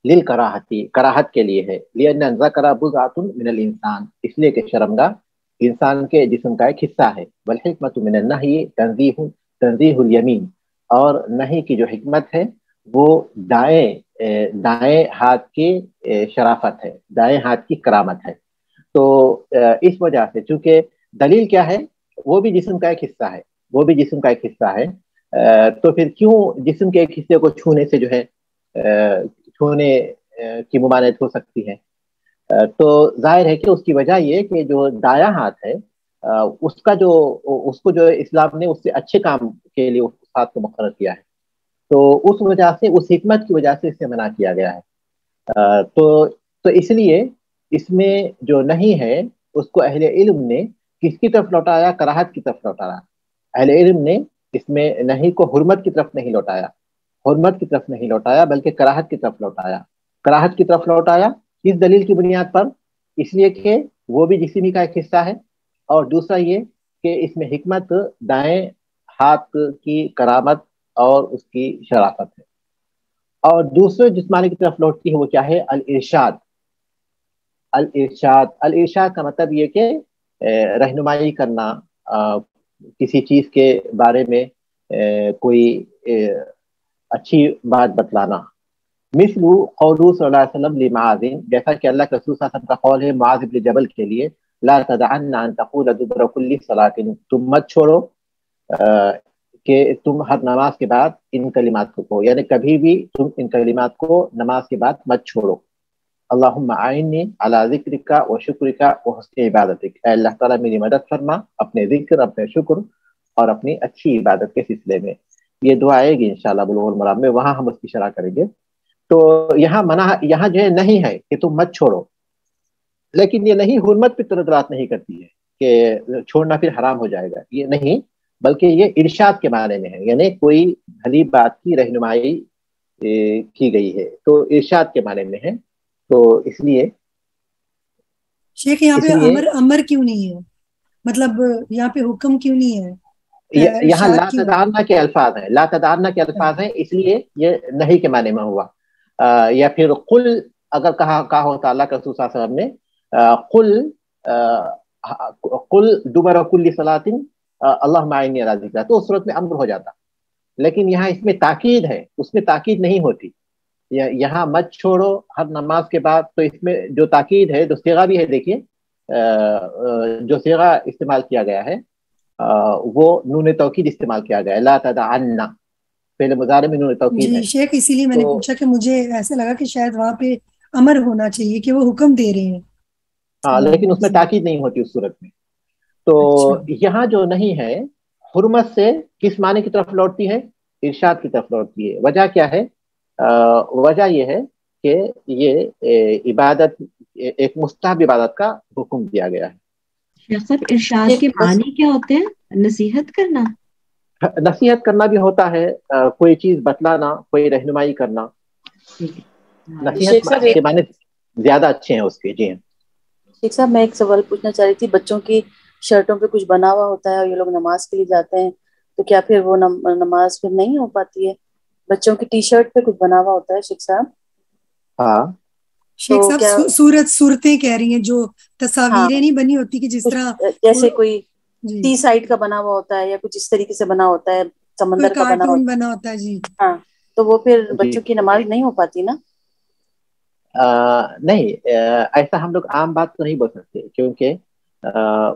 للکراہتی، کراہت کے لیے ہے، لأن الذکر بضعۃ من الانسان، اس لیے کہ شرمگاہ انسان کے جسم کا ایک حصہ ہے، والحکمۃ من النہی تنزیہ الیمین، اور نہیں کی جو حکمت ہے وہ دائیں ہاتھ کی شرافت ہے، دائیں ہاتھ کی کرامت ہے۔ تو اس وجہ سے چونکہ دلیل کیا ہے، وہ بھی جسم کا ایک حصہ ہے، وہ بھی جسم کا ایک حصہ ہے. تو پھر کیوں جسم کے ایک حصے کو چھونے سے جو ہے چھونے کی ممانعت ہو سکتی ہے؟ تو ظاہر ہے کہ اس کی وجہ یہ کہ جو دایاں ہاتھ ہے اس کو جو اسلام نے اس سے اچھے کام کے لیے اس ہاتھ کو مقرر کیا ہے. تو اس وجہ سے اس حکمت کی وجہ سے اسے منع کیا گیا ہے. تو اس لیے اس میں جو نہیں ہے اس کو اہل علم نے کس کی طرف لوٹایا؟ کراہت کی طرف لوٹایا. اہل علم نے اس میں نہیں کو حرمت کی طرف نہیں لوٹایا، حرمت کی طرف نہیں لوٹایا بلکہ کراہت کی طرف لوٹایا. کراہت کی طرف لوٹایا کس دلیل کی بنیاد پر؟ اس لیے کہ وہ بھی جسم کا ایک حصہ ہے، اور دوسرا یہ کہ اس میں حکمت دائیں ہاتھ کی کرامت اور اس کی شرافت ہے. اور دوسرے جسمانی کی طرف لوٹتی ہے وہ کیا ہے؟ الارشاد. الارشاد کا مطلب یہ کہ رہنمائی کرنا، کسی چیز کے بارے میں کوئی اچھی بات بتلانا. مثل قول صلی اللہ علیہ وسلم لمعاذ، جیسا کہ اللہ کے رسول صلی اللہ علیہ وسلم کا قول ہے معاذ بن جبل کے لیے، لا تدعن ان تقول دبر كل صلاة، تم مت چھوڑو کہ تم ہر نماز کے بعد ان کلمات کو کہو، یعنی کبھی بھی تم ان کلمات کو نماز کے بعد مت چھوڑو. اللہم اعنی علی ذکرک و شکرک و حسن عبادتک، اے اللہ تعالیٰ میری مدد فرما اپنے ذکر، اپنے شکر اور اپنی اچھی عبادت کے سلسلے میں. یہ دعا آئے گی انشاءاللہ بلوغ المرام میں، وہاں ہم اس کی شرح کریں گے. تو یہاں جو ہے نہیں ہے کہ تم مت چھوڑو، لیکن یہ نہیں حرمت پہ تردرات نہیں کرتی ہے کہ چھوڑنا پھر حرام ہو جائے گا، یہ نہیں، بلکہ یہ ارشاد کے معنی میں ہے، یعنی کوئی بھلی بات کی رہنمائی کی گئی ہے تو ارشاد کے معنی میں ہے. تو اس لیے شیخ یہاں پہ امر کیوں نہیں ہے؟ مطلب یہاں پہ حکم کیوں نہیں ہے؟ یہاں لا تدعنا کے الفاظ ہیں، لا تدعنا کے الفاظ ہیں، اس لیے یہ نہیں کے معنی میں ہوا. یا پھر قل اگر کہا ہوتا اللہ کے رسول صلی اللہ علیہ وسلم نے قل دبر کل صلاۃ اللہم اعنی علی ذکرک، تو اس صورت میں امر ہو جاتا. لیکن یہاں اس میں تاکید ہے، اس میں تاکید نہیں ہوتی. یہاں مت چھوڑو ہر نماز کے بعد، تو اس میں جو تاکید ہے، جو صیغہ بھی ہے، دیکھیے جو صیغہ استعمال کیا گیا ہے وہ نون توکید استعمال کیا گیا ہے، لا تدعنا، پہلے مضارع میں نون توکید ہے. جی شیخ اسی لیے میں نے پوچھا کہ مجھے ایسا لگا کہ شاید وہاں پہ امر ہونا چاہیے کہ وہ حکم دے رہے ہیں. ہاں، لیکن اس میں تاکید نہیں ہوتی اس صورت میں. تو یہاں جو نہیں ہے حرمت سے کس معنی کی طرف لوٹتی ہے؟ ارشاد کی طرف لوٹتی ہے. وجہ کیا ہے؟ وجہ یہ ہے کہ یہ عبادت ایک مستحب عبادت کا حکم دیا گیا ہے. شیخ صاحب ارشاد کے معنی کیا ہوتے ہیں؟ نصیحت کرنا؟ نصیحت کرنا بھی ہوتا ہے، کوئی چیز بتلانا، کوئی رہنمائی کرنا. نصیحت کے معنی زیادہ اچھے ہیں اس کے. جی ہاں شیخ صاحب، میں ایک سوال پوچھنا چاہ رہی تھی. بچوں کی شرٹوں پہ کچھ بنا ہوا ہوتا ہے اور یہ لوگ نماز کے لیے جاتے ہیں، تو کیا پھر وہ نماز پھر نہیں ہو پاتی ہے؟ بچوں کی ٹی شرٹ پہ کچھ بنا ہوا ہوتا ہے شیخ صاحب. ہاں شیخ صاحب صورتیں کہہ رہی ہیں، جو تصاویریں نہیں بنی ہوتی کہ جس طرح جیسے کوئی سی سائڈ کا بنا ہوا ہوتا ہے یا کچھ اس طریقے سے بنا ہوتا ہے، سمندر کا بنا ہوتا ہے. جی ہاں، تو وہ پھر بچوں کی نماز نہیں ہو پاتی نا؟ نہیں، ایسا ہم لوگ عام بات تو نہیں بول سکتے، کیونکہ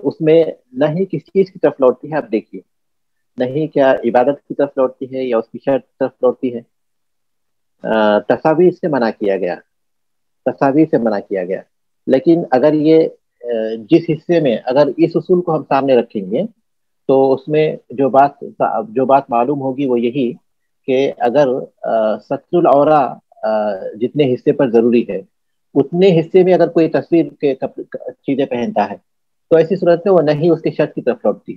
اس میں نہیں کس چیز کی طرف لوٹتی ہے. آپ دیکھیے نہیں کیا عبادت کی طرف لوٹتی ہے یا اس کی شرط کی طرف لوٹتی ہے؟ تصاویر سے منع کیا گیا، تصاویر سے منع کیا گیا. لیکن اگر یہ جس حصے میں اگر اس اصول کو ہم سامنے رکھیں گے تو اس میں جو بات معلوم ہوگی وہ یہی کہ اگر ستر العورا جتنے حصے پر ضروری ہے اتنے حصے میں اگر کوئی تصویر کے چیزیں پہنتا ہے تو ایسی صورت میں وہ نہیں اس کے شرط کی طرف لوٹتی.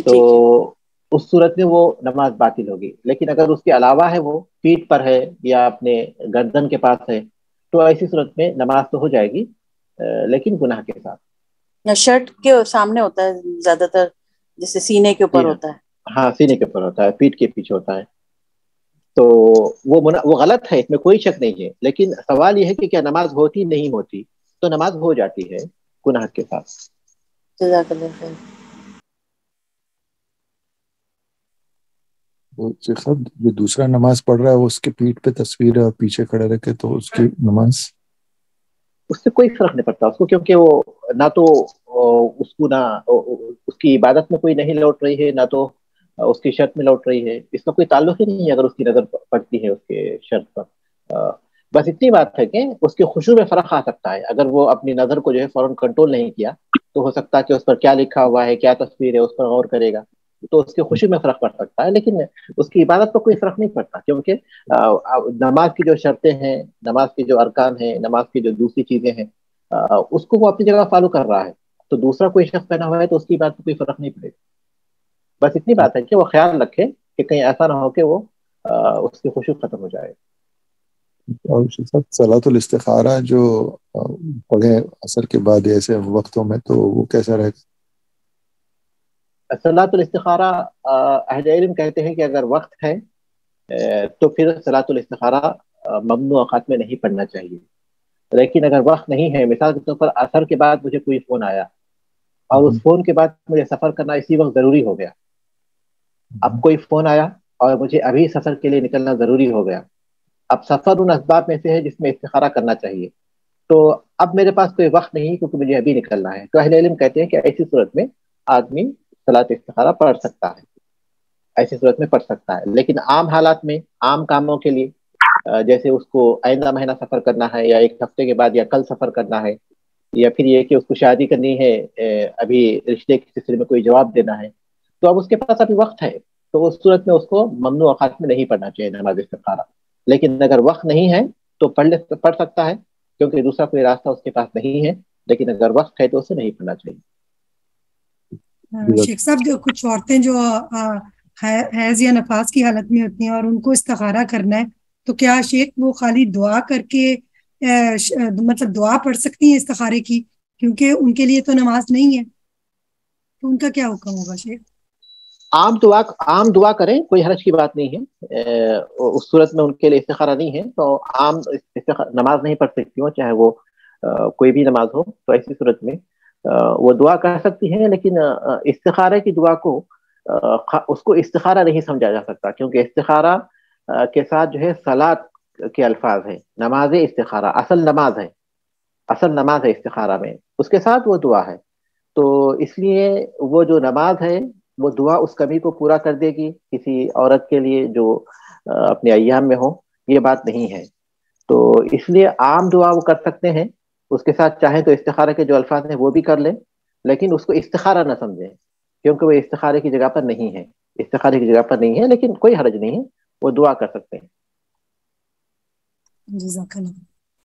تو اس صورت میں وہ نماز باطل ہوگی. لیکن اگر اس کے علاوہ ہے، وہ پیٹھ پر ہے یا اپنے گردن کے پاس ہے، تو ایسی صورت میں نماز تو ہو جائے گی لیکن گناہ کے ساتھ. شرٹ کے سامنے ہوتا ہے زیادہ تر، جیسے سینے کے اوپر ہوتا ہے. ہاں، سینے کے اوپر ہوتا ہے، پیٹھ کے پیچھے ہوتا ہے. تو وہ غلط ہے، اس میں کوئی شک نہیں ہے. لیکن سوال یہ ہے کہ کیا نماز ہوتی نہیں ہوتی؟ تو نماز ہو جاتی ہے گناہ کے ساتھ. جزاک اللہ خیر. صاحب جو دوسرا نماز پڑھ رہا ہے اس کے پیٹھ پہ تصویر ہے اور پیچھے کھڑے رکھے تو اس کی نماز، اس سے کوئی فرق نہیں پڑتا اس کو، کیونکہ وہ نہ تو اس کو نہ اس کی عبادت میں کوئی نہیں لوٹ رہی ہے، نہ تو اس کی شرط میں لوٹ رہی ہے، اس کا کوئی تعلق ہی نہیں ہے اگر اس کی نظر پڑتی ہے اس کے شرط پر۔ بس اتنی بات ہے کہ اس کے خشوع میں فرق آ سکتا ہے، اگر وہ اپنی نظر کو جو ہے فوراً کنٹرول نہیں کیا تو ہو سکتا ہے کہ اس پر کیا لکھا ہوا ہے، کیا تصویر ہے، اس پر غور کرے گا تو اس کے خشوع میں فرق پڑ سکتا ہے، لیکن اس کی عبادت پر کوئی فرق نہیں پڑتا، کیونکہ نماز کی جو شرطیں ہیں، نماز کے جو ارکان ہیں، نماز کی جو دوسری چیزیں ہیں، اس کو وہ اپنی جگہ فالو کر رہا ہے، تو دوسرا کوئی شخص پہنا ہوا ہے تو اس کی بات پر کوئی فرق نہیں پڑے گا۔ بس اتنی بات ہے کہ وہ خیال رکھے کہ کہیں ایسا نہ ہو کہ وہ اس کی خشوع ختم ہو جائے۔ اور صلاۃ الاستخارہ جو پڑھے عصر کے بعد ایسے وقتوں میں تو وہ کیسا رہے گا؟ صلاۃ الاستخارہ اہل علم کہتے ہیں کہ اگر وقت ہے تو پھر صلاۃ الاستخارہ ممنوع اوقات میں نہیں پڑھنا چاہیے، لیکن اگر وقت نہیں ہے، مثال کے طور پر عصر کے بعد مجھے کوئی فون آیا اور اس فون کے بعد مجھے سفر کرنا اسی وقت ضروری ہو گیا، اب کوئی فون آیا اور مجھے ابھی سفر کے لیے نکلنا ضروری ہو گیا، اب سفر ان اسباب میں سے ہے جس میں استخارہ کرنا چاہیے، تو اب میرے پاس کوئی وقت نہیں کیونکہ مجھے ابھی نکلنا ہے، تو اہل علم کہتے ہیں کہ ایسی صورت میں آدمی صلاۃ استخارہ پڑھ سکتا ہے، ایسی صورت میں پڑھ سکتا ہے، لیکن عام حالات میں، عام کاموں کے لیے، جیسے اس کو آئندہ مہینہ سفر کرنا ہے یا ایک ہفتے کے بعد یا کل سفر کرنا ہے، یا پھر یہ کہ اس کو شادی کرنی ہے، ابھی رشتے کے سلسلے میں کوئی جواب دینا ہے، تو اب اس کے پاس ابھی وقت ہے، تو اس صورت میں اس کو ممنوع اوقات میں نہیں پڑھنا چاہیے نماز استخارہ، لیکن اگر وقت نہیں ہے تو پڑھ سکتا ہے کیونکہ دوسرا کوئی راستہ اس کے پاس نہیں ہے، لیکن اگر وقت ہے تو اسے نہیں پڑھنا چاہیے۔ شیخ صاحب جو کچھ عورتیں جو حیض یا نفاس کی حالت میں ہوتی ہیں اور ان کو استخارہ کرنا ہے تو کیا شیخ وہ خالی دعا کر کے مطلب دعا پڑھ سکتی ہیں استخارے کی، کیونکہ ان کے لیے تو نماز نہیں ہے، تو ان کا کیا حکم ہوگا شیخ؟ عام دعا کریں، کوئی حرج کی بات نہیں ہے، اس صورت میں ان کے لیے استخارہ نہیں ہے تو عام نماز نہیں پڑھ سکتی ہوں، چاہے وہ کوئی بھی نماز ہو، تو ایسی صورت میں وہ دعا کر سکتی ہیں، لیکن استخارے کی دعا کو اس کو استخارہ نہیں سمجھا جا سکتا، کیونکہ استخارہ کے ساتھ جو ہے صلاۃ کے الفاظ ہیں، نماز استخارہ اصل نماز ہے استخارہ میں، اس کے ساتھ وہ دعا ہے، تو اس لیے وہ جو نماز ہے وہ دعا اس کمی کو پورا کر دے گی کسی عورت کے لیے جو اپنے ایام میں ہو، یہ بات نہیں ہے، تو اس لیے عام دعا وہ کر سکتے ہیں، اس کے ساتھ چاہیں تو استخارہ کے جو الفاظ ہیں وہ بھی کر لیں، لیکن اس کو استخارہ نہ سمجھیں کیونکہ وہ استخارے کی جگہ پر نہیں ہے، لیکن کوئی حرج نہیں ہے، وہ دعا کر سکتے ہیں۔ جزاک اللہ۔